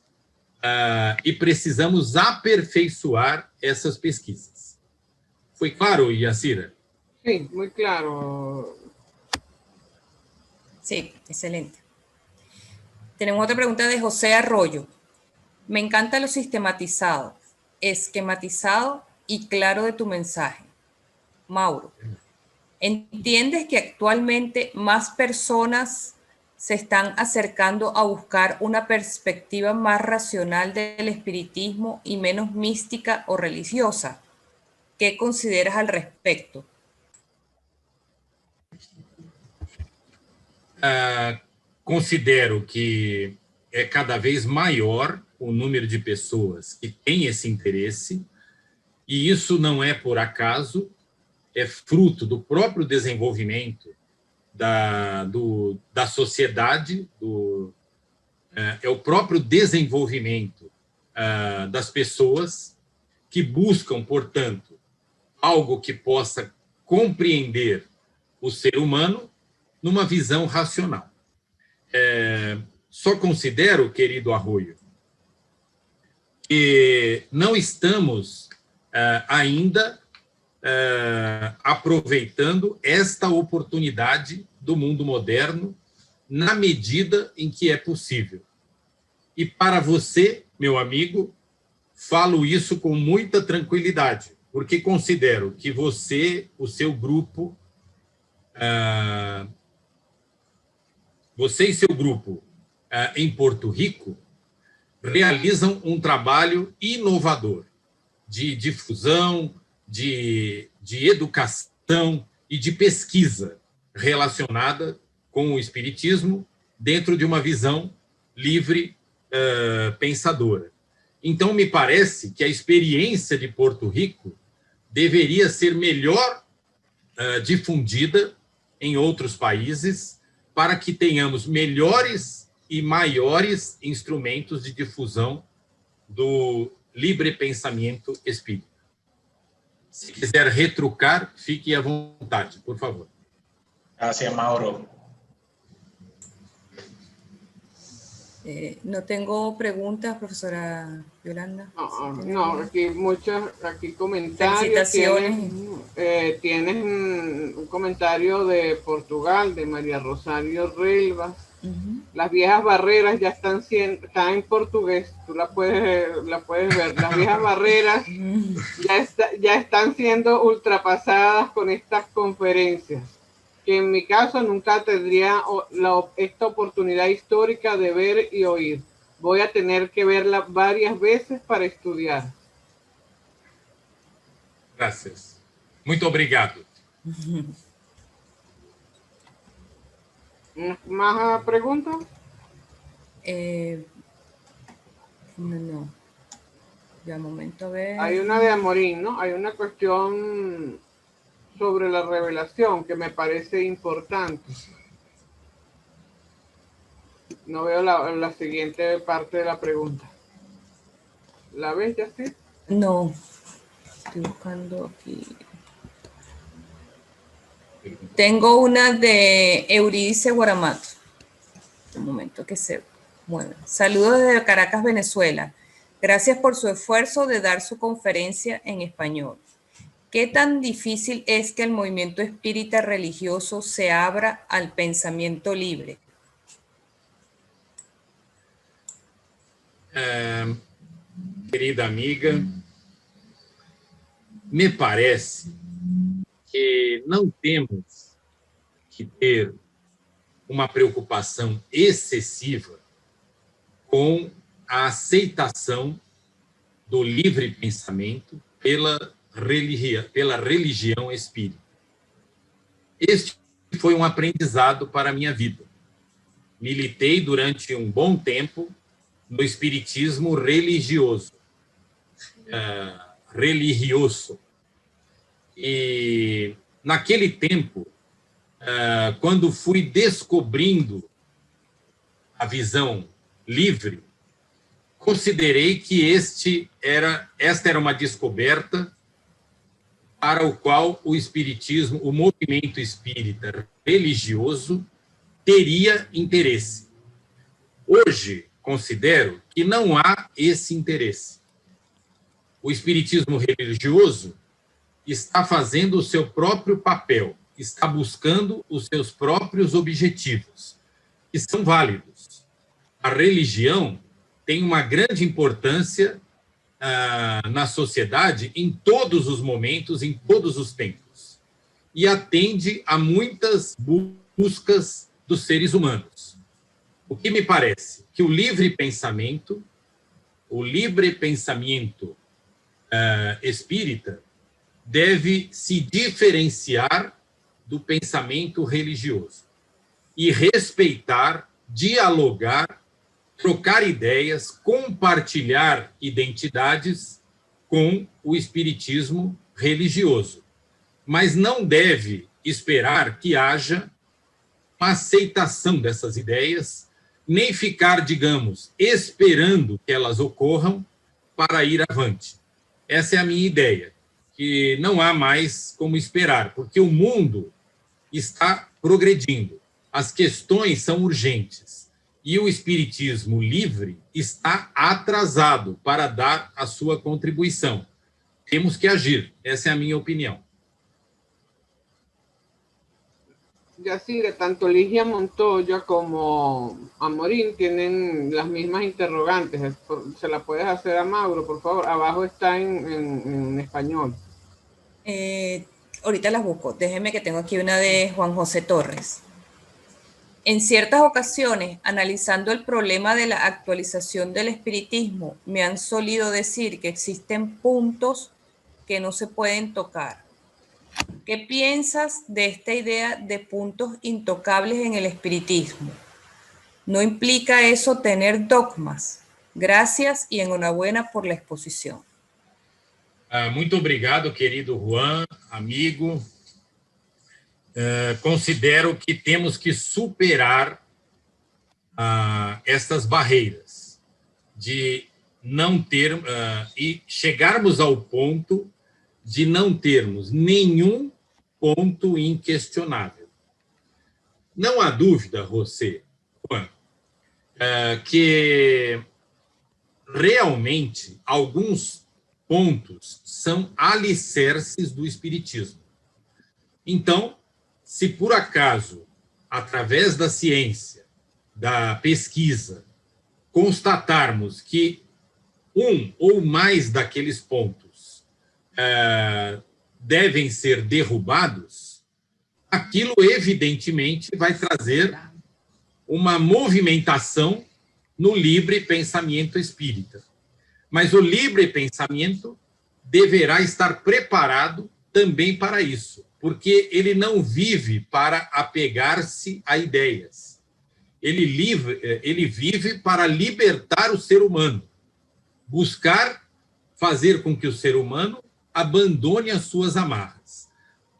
e precisamos aperfeiçoar essas pesquisas. Foi claro, Yacira? Sí, muy claro. Sí, excelente. Tenemos otra pregunta de José Arroyo. Me encanta lo sistematizado, esquematizado y claro de tu mensaje. Mauro, ¿entiendes que actualmente más personas se están acercando a buscar una perspectiva más racional del espiritismo y menos mística o religiosa? ¿Qué consideras al respecto? Considero que é cada vez maior o número de pessoas que têm esse interesse, e isso não é por acaso, é fruto do próprio desenvolvimento da sociedade, é o próprio desenvolvimento das pessoas que buscam, portanto, algo que possa compreender o ser humano numa visão racional. Só considero, querido Arroio, que não estamos ainda aproveitando esta oportunidade do mundo moderno na medida em que é possível. E para você, meu amigo, falo isso com muita tranquilidade, porque considero que você, o seu grupo, você e seu grupo em Porto Rico realizam um trabalho inovador de difusão, de educação e de pesquisa relacionada com o espiritismo dentro de uma visão livre, pensadora. Então, me parece que a experiência de Porto Rico deveria ser melhor difundida em outros países para que tenhamos melhores e maiores instrumentos de difusão do livre pensamento espírita. Se quiser retrucar, fique à vontade, por favor. Gracias, Mauro. No tengo preguntas, profesora Yolanda. No, aquí comentarios. Felicitaciones. Tienes un comentario de Portugal, de María Rosario Relvas. Las viejas barreras ya están en portugués, tú la puedes ver. Las viejas barreras ya están siendo ultrapasadas con estas conferencias, que en mi caso nunca tendría esta oportunidad histórica de ver y oír. Voy a tener que verla varias veces para estudiar. Gracias. Muito obrigado. ¿Más preguntas? No. Ya, momento, a ver. Hay una de Amorín, ¿no? Hay una cuestión sobre la revelación que me parece importante. No veo la siguiente parte de la pregunta. ¿La ves, Yacir? No. Estoy buscando aquí. Tengo una de Eurídice Guaramato. Un momento que se mueve. Saludos desde Caracas, Venezuela. Gracias por su esfuerzo de dar su conferencia en español. ¿Qué tan difícil es que el movimiento espírita religioso se abra al pensamiento libre? Querida amiga, me parece que não temos que ter uma preocupação excessiva com a aceitação do livre pensamento pela religião espírita. Este foi um aprendizado para a minha vida. Militei durante um bom tempo no espiritismo religioso. E naquele tempo, quando fui descobrindo a visão livre, considerei que esta era uma descoberta para o qual o espiritismo, o movimento espírita religioso, teria interesse. Hoje, considero que não há esse interesse. O espiritismo religioso está fazendo o seu próprio papel, está buscando os seus próprios objetivos, que são válidos. A religião tem uma grande importância na sociedade em todos os momentos, em todos os tempos, e atende a muitas buscas dos seres humanos. O que me parece que o livre pensamento espírita deve se diferenciar do pensamento religioso e respeitar, dialogar, trocar ideias, compartilhar identidades com o espiritismo religioso. Mas não deve esperar que haja uma aceitação dessas ideias, nem ficar, digamos, esperando que elas ocorram para ir avante. Essa é a minha ideia, que não há mais como esperar, porque o mundo está progredindo, as questões são urgentes, e o espiritismo livre está atrasado para dar a sua contribuição. Temos que agir, essa é a minha opinião. Yacira, tanto Ligia Montoya como Amorín tienen las mismas interrogantes. Se la puedes hacer a Mauro, por favor. Abajo está en español. Ahorita las busco. Déjeme que tengo aquí una de Juan José Torres. En ciertas ocasiones, analizando el problema de la actualización del espiritismo, me han solido decir que existen puntos que no se pueden tocar. ¿Qué piensas de esta idea de puntos intocables en el espiritismo? ¿No implica eso tener dogmas? Gracias y enhorabuena por la exposición. Muito obrigado, querido Juan, amigo. Considero que temos que superar essas barreiras de não ter e chegarmos ao ponto de não termos nenhum ponto inquestionável. Não há dúvida, José, Juan, que realmente alguns pontos são alicerces do espiritismo. Então, se por acaso, através da ciência, da pesquisa, constatarmos que um ou mais daqueles pontos devem ser derrubados, aquilo evidentemente vai trazer uma movimentação no livre pensamento espírita. Mas o livre pensamento deverá estar preparado também para isso, porque ele não vive para apegar-se a ideias. Ele vive para libertar o ser humano, buscar fazer com que o ser humano abandone as suas amarras.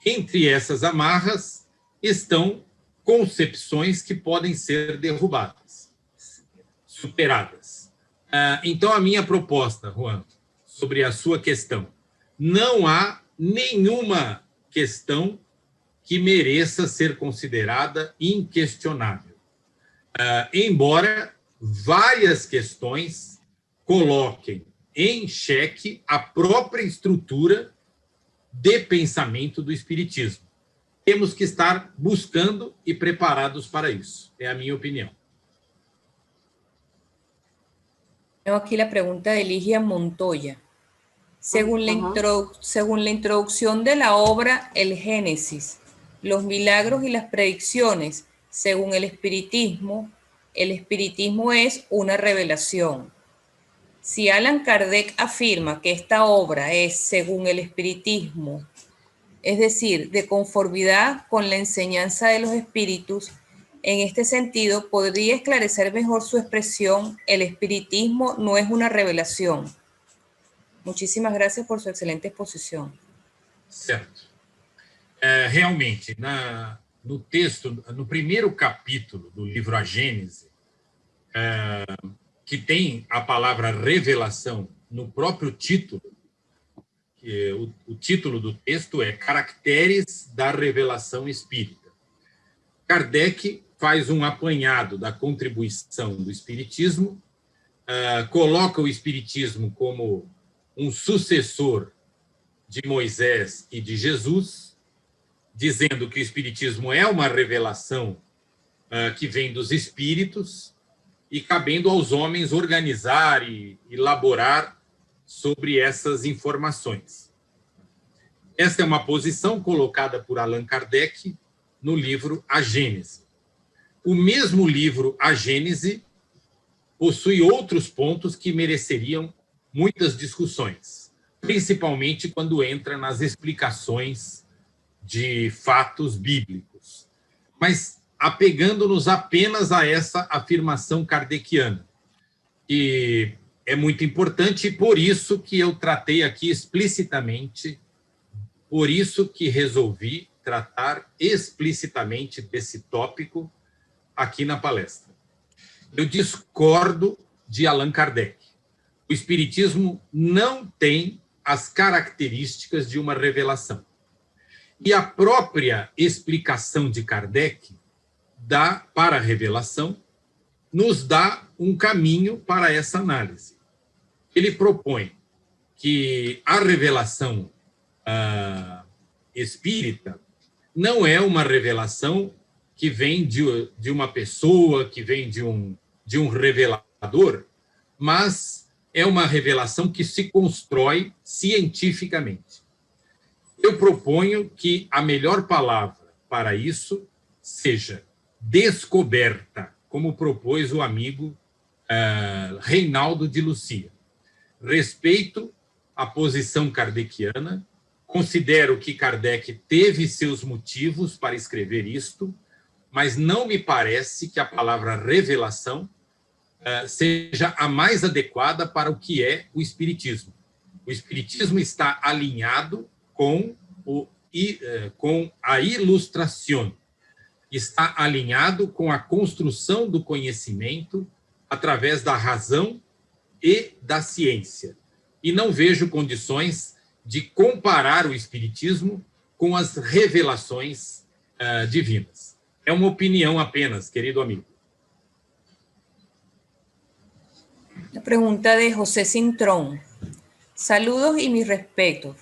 Entre essas amarras estão concepções que podem ser derrubadas, superadas. Então, a minha proposta, Juan, sobre a sua questão, não há nenhuma questão que mereça ser considerada inquestionável. Embora várias questões coloquem em xeque a própria estrutura de pensamento do espiritismo. Temos que estar buscando e preparados para isso. É a minha opinião. Tengo aquí la pregunta de Ligia Montoya. Según la introducción de la obra El Génesis, los milagros y las predicciones, según el espiritismo es una revelación. Si Allan Kardec afirma que esta obra es, según el espiritismo, es decir, de conformidad con la enseñanza de los espíritus, en este sentido, ¿podría esclarecer mejor su expresión? El espiritismo no es una revelación. Muchísimas gracias por su excelente exposición. Certo. Realmente, no texto, no primeiro capítulo do livro A Gênese, que tem a palavra revelação no próprio título, o título do texto é Caracteres da Revelação Espírita. Kardec faz um apanhado da contribuição do Espiritismo, coloca o Espiritismo como um sucessor de Moisés e de Jesus, dizendo que o Espiritismo é uma revelação que vem dos Espíritos e cabendo aos homens organizar e elaborar sobre essas informações. Esta é uma posição colocada por Allan Kardec no livro A Gênese. O mesmo livro A Gênese possui outros pontos que mereceriam muitas discussões, principalmente quando entra nas explicações de fatos bíblicos. Mas apegando-nos apenas a essa afirmação kardeciana, que é muito importante, e por isso que eu tratei aqui explicitamente, por isso que resolvi tratar explicitamente desse tópico aqui na palestra. Eu discordo de Allan Kardec. O Espiritismo não tem as características de uma revelação. E a própria explicação de Kardec para a revelação nos dá um caminho para essa análise. Ele propõe que a revelação espírita não é uma revelação que vem de uma pessoa, que vem de um revelador, mas é uma revelação que se constrói cientificamente. Eu proponho que a melhor palavra para isso seja descoberta, como propôs o amigo Reinaldo de Lucia. Respeito a posição kardeciana, considero que Kardec teve seus motivos para escrever isto, mas não me parece que a palavra revelação seja a mais adequada para o que é o Espiritismo. O Espiritismo está alinhado com a ilustração, está alinhado com a construção do conhecimento através da razão e da ciência. E não vejo condições de comparar o Espiritismo com as revelações divinas. É uma opinião apenas, querido amigo. La pregunta de José Cintrón. Saludos y mis respetos.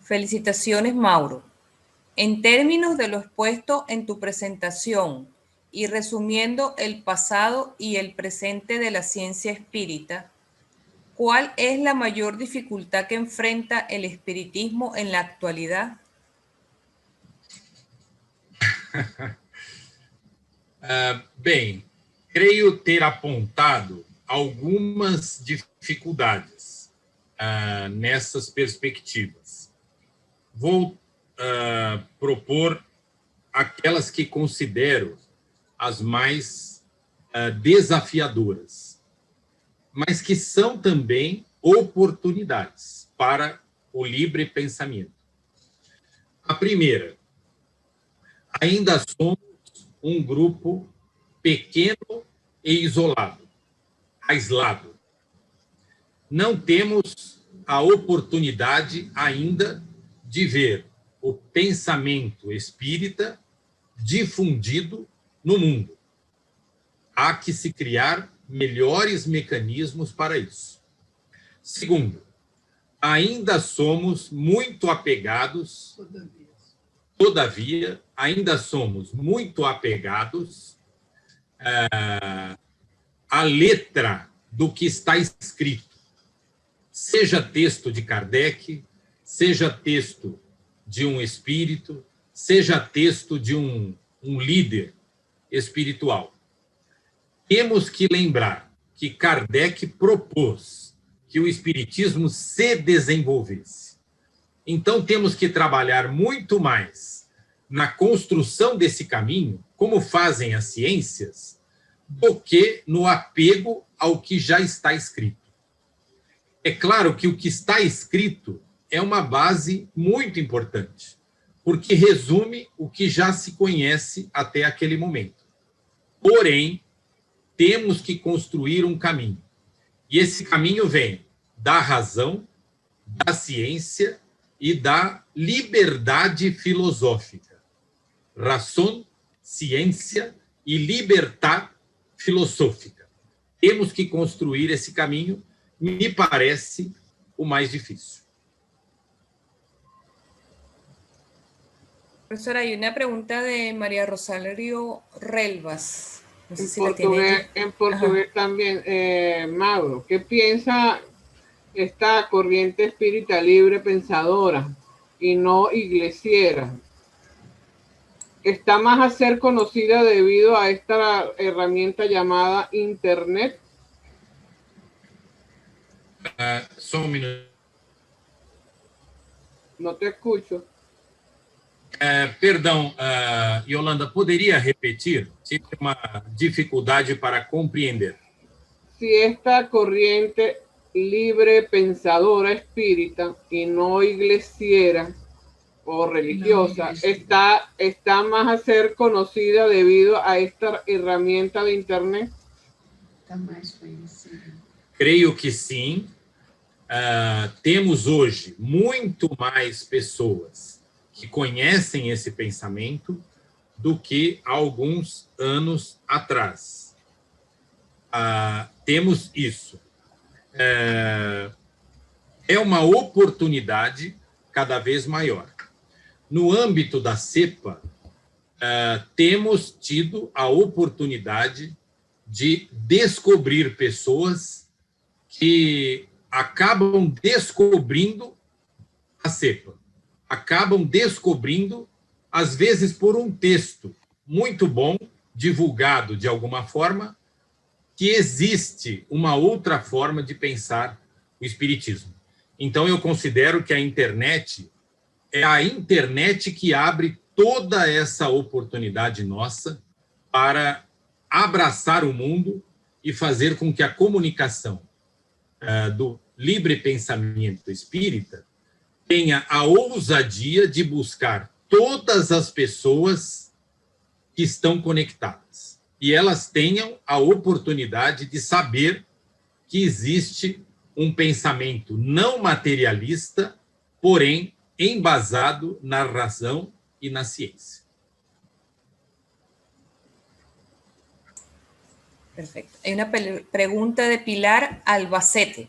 Felicitaciones, Mauro. En términos de lo expuesto en tu presentación y resumiendo el pasado y el presente de la ciencia espírita, ¿cuál es la mayor dificultad que enfrenta el espiritismo en la actualidad? Bem, creio ter apontado algumas dificuldades nessas perspectivas. Vou propor aquelas que considero as mais desafiadoras, mas que são também oportunidades para o livre pensamento. A primeira, ainda somos um grupo pequeno e aislado. Não temos a oportunidade ainda de ver o pensamento espírita difundido no mundo. Há que se criar melhores mecanismos para isso. Segundo, ainda somos muito apegados, todavia, ainda somos muito apegados à letra do que está escrito. Seja texto de Kardec, seja texto de um espírito, seja texto de um líder espiritual. Temos que lembrar que Kardec propôs que o espiritismo se desenvolvesse. Então, temos que trabalhar muito mais na construção desse caminho, como fazem as ciências, do que no apego ao que já está escrito. É claro que o que está escrito é uma base muito importante, porque resume o que já se conhece até aquele momento. Porém, temos que construir um caminho. E esse caminho vem da razão, da ciência e da liberdade filosófica. Razão, ciência e liberdade filosófica. Temos que construir esse caminho, me parece o mais difícil. Profesora, hay una pregunta de María Rosario Relvas. No sé si la tiene. En portugués también, Mauro, ¿qué piensa esta corriente espírita libre pensadora y no iglesiera? ¿Está más a ser conocida debido a esta herramienta llamada Internet? Só um minuto. No te escucho. Perdão, Yolanda, poderia repetir? Tive uma dificuldade para compreender. Si esta corriente libre pensadora espírita y no iglesiera o religiosa está más a ser conocida debido a esta herramienta de Internet? Creio que sim. Temos hoje muito mais pessoas que conhecem esse pensamento do que há alguns anos atrás. Temos isso. É uma oportunidade cada vez maior. No âmbito da CEPA, temos tido a oportunidade de descobrir pessoas que acabam descobrindo a CEPA. Acabam descobrindo, às vezes por um texto muito bom, divulgado de alguma forma, que existe uma outra forma de pensar o espiritismo. Então, eu considero que a internet é a internet que abre toda essa oportunidade nossa para abraçar o mundo e fazer com que a comunicação do livre pensamento espírita tenha a ousadia de buscar todas as pessoas que estão conectadas e elas tenham a oportunidade de saber que existe um pensamento não materialista, porém embasado na razão e na ciência. Perfecto. Hay una pregunta de Pilar Albacete.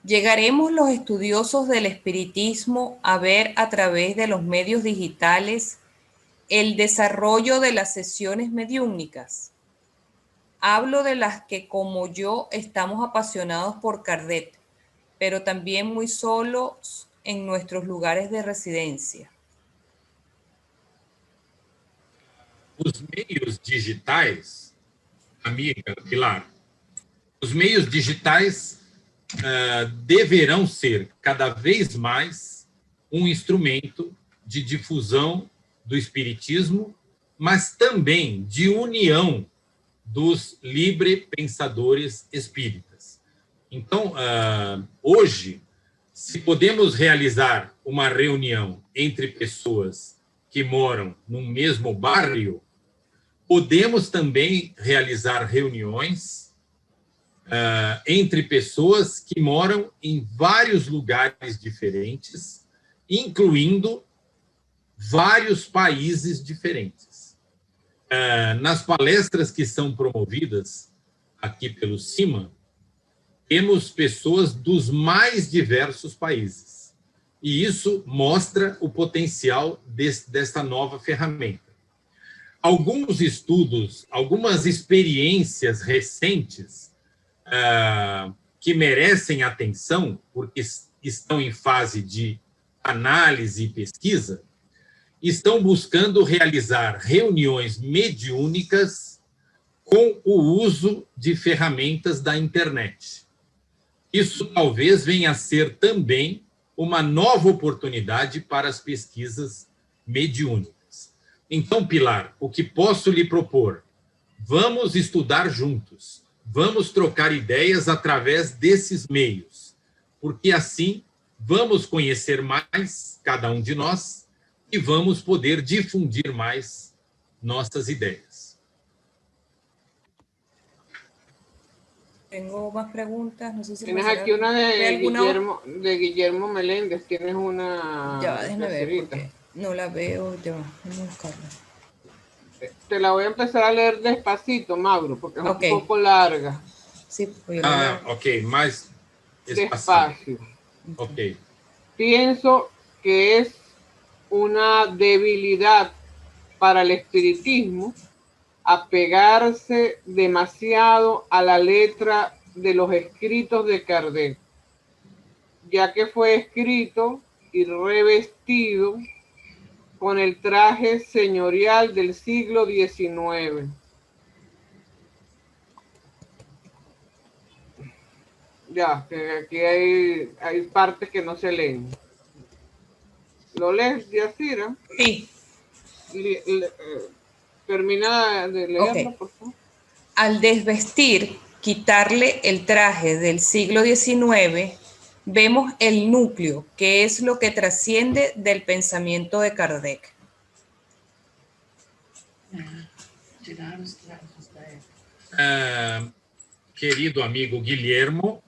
¿Llegaremos los estudiosos del espiritismo a ver a través de los medios digitales el desarrollo de las sesiones mediúmnicas? Hablo de las que, como yo, estamos apasionados por Kardec, pero también muy solos en nuestros lugares de residencia. Os meios digitais, amiga Pilar, os meios digitais deverão ser cada vez mais um instrumento de difusão do espiritismo, mas também de união dos livre pensadores espíritas. Então, hoje, se podemos realizar uma reunião entre pessoas que moram no mesmo bairro, podemos também realizar reuniões entre pessoas que moram em vários lugares diferentes, incluindo vários países diferentes. Nas palestras que são promovidas aqui pelo CIMA, temos pessoas dos mais diversos países. E isso mostra o potencial desta nova ferramenta. Alguns estudos, algumas experiências recentes que merecem atenção, porque estão em fase de análise e pesquisa, estão buscando realizar reuniões mediúnicas com o uso de ferramentas da internet. Isso talvez venha a ser também uma nova oportunidade para as pesquisas mediúnicas. Então, Pilar, o que posso lhe propor? Vamos estudar juntos. Vamos trocar ideias através desses meios, porque assim vamos conhecer mais cada um de nós e vamos poder difundir mais nossas ideias. tengo más preguntas. No sé si tienes aquí una alguna de Guillermo Meléndez. Tienes una. Ya va, déjame ver Yacirita. porque no la veo. Ya va, vamos a buscarla. Te la voy a empezar a leer despacito, Mauro, porque es Ok. un poco larga. Sí, pues yo no la... ok, más Despacio. Ok. Pienso que es una debilidad para el espiritismo apegarse demasiado a la letra de los escritos de Kardec, ya que fue escrito y revestido con el traje señorial del siglo XIX. Ya, que aquí hay partes que no se leen. ¿Lo lees, Yacira? Sí. Termina de leerlo, Ok. por favor. Al desvestir, quitarle el traje del siglo XIX, vemos el núcleo, que es lo que trasciende del pensamiento de Kardec. Querido amigo Guilhermo,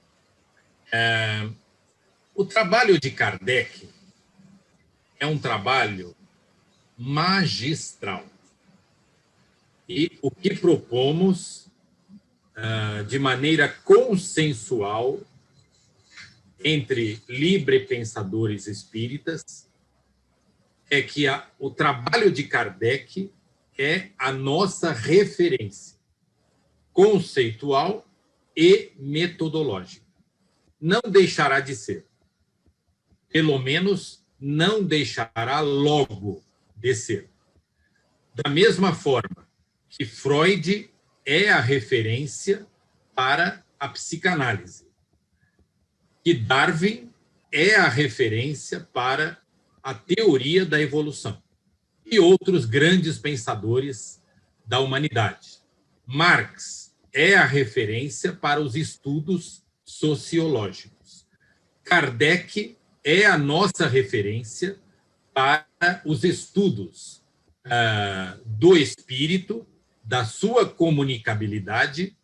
o trabalho de Kardec é um trabalho magistral. E o que propomos de maneira consensual entre livre-pensadores espíritas é que o trabalho de Kardec é a nossa referência conceitual e metodológica. Não deixará de ser. Pelo menos não deixará logo de ser. Da mesma forma que Freud é a referência para a psicanálise, que Darwin é a referência para a teoria da evolução e outros grandes pensadores da humanidade. Marx é a referência para os estudos sociológicos. Kardec é a nossa referência para os estudos do espírito, da sua comunicabilidade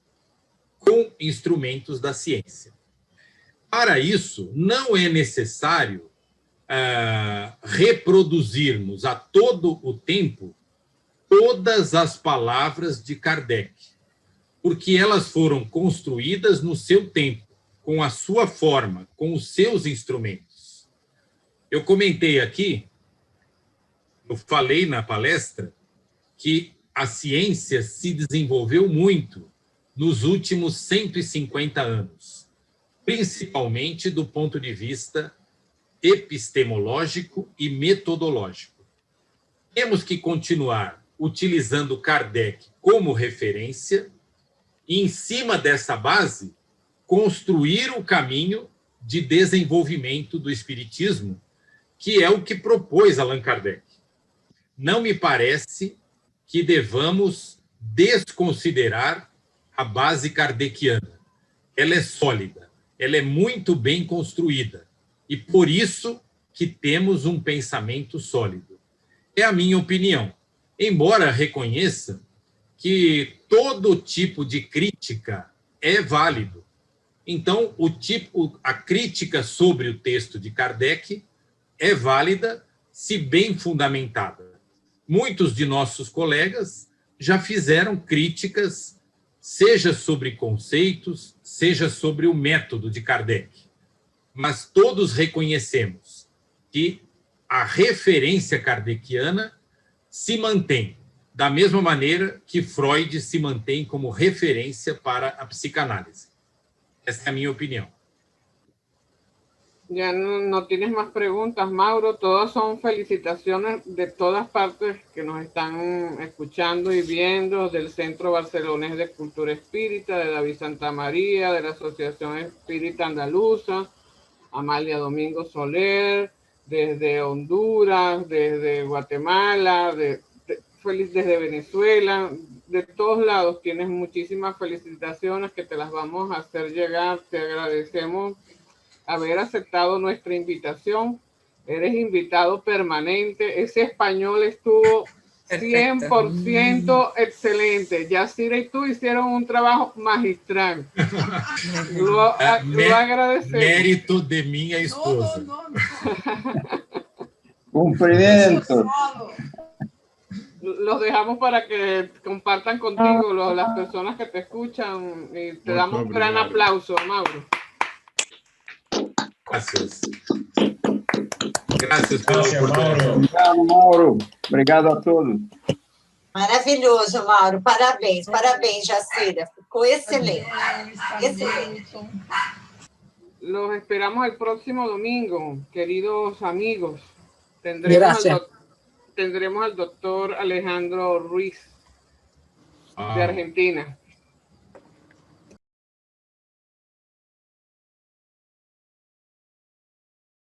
com instrumentos da ciência. Para isso, não é necessário reproduzirmos a todo o tempo todas as palavras de Kardec, porque elas foram construídas no seu tempo, com a sua forma, com os seus instrumentos. Eu comentei aqui, eu falei na palestra, que a ciência se desenvolveu muito nos últimos 150 anos, principalmente do ponto de vista epistemológico e metodológico. Temos que continuar utilizando Kardec como referência e, em cima dessa base, construir o caminho de desenvolvimento do espiritismo, que é o que propôs Allan Kardec. Não me parece que devamos desconsiderar a base kardeciana. Ela é sólida, ela é muito bem construída, e por isso que temos um pensamento sólido. É a minha opinião, embora reconheça que todo tipo de crítica é válido. Então, a crítica sobre o texto de Kardec é válida se bem fundamentada. Muitos de nossos colegas já fizeram críticas, seja sobre conceitos, seja sobre o método de Kardec. Mas todos reconhecemos que a referência kardeciana se mantém, da mesma maneira que Freud se mantém como referência para a psicanálise. Essa é a minha opinião. Ya no tienes más preguntas, Mauro. Todas son felicitaciones de todas partes que nos están escuchando y viendo, del Centro Barcelonés de Cultura Espírita, de David Santamaría, de la Asociación Espírita Andaluza, Amalia Domingo Soler, desde Honduras, desde Guatemala, desde Venezuela, de todos lados. Tienes muchísimas felicitaciones que te las vamos a hacer llegar. Te agradecemos haber aceptado nuestra invitación. Eres invitado permanente. Ese español estuvo Perfecto. 100% excelente. Yacira y tú hicieron un trabajo magistral. Lo agradecemos. Mérito de minha esposa. Cumprimentos. Los dejamos para que compartan contigo las personas que te escuchan y te damos un gran aplauso, Mauro. Gracias. Gracias pela Gracias, oportunidade. Mauro. Obrigado, Mauro. Obrigado a todos. Maravilhoso, Mauro. Parabéns, parabéns, Jacira. Ficou excelente. Excelente. Los esperamos el próximo domingo, queridos amigos. Tendremos al doctor Alejandro Ruiz de Argentina.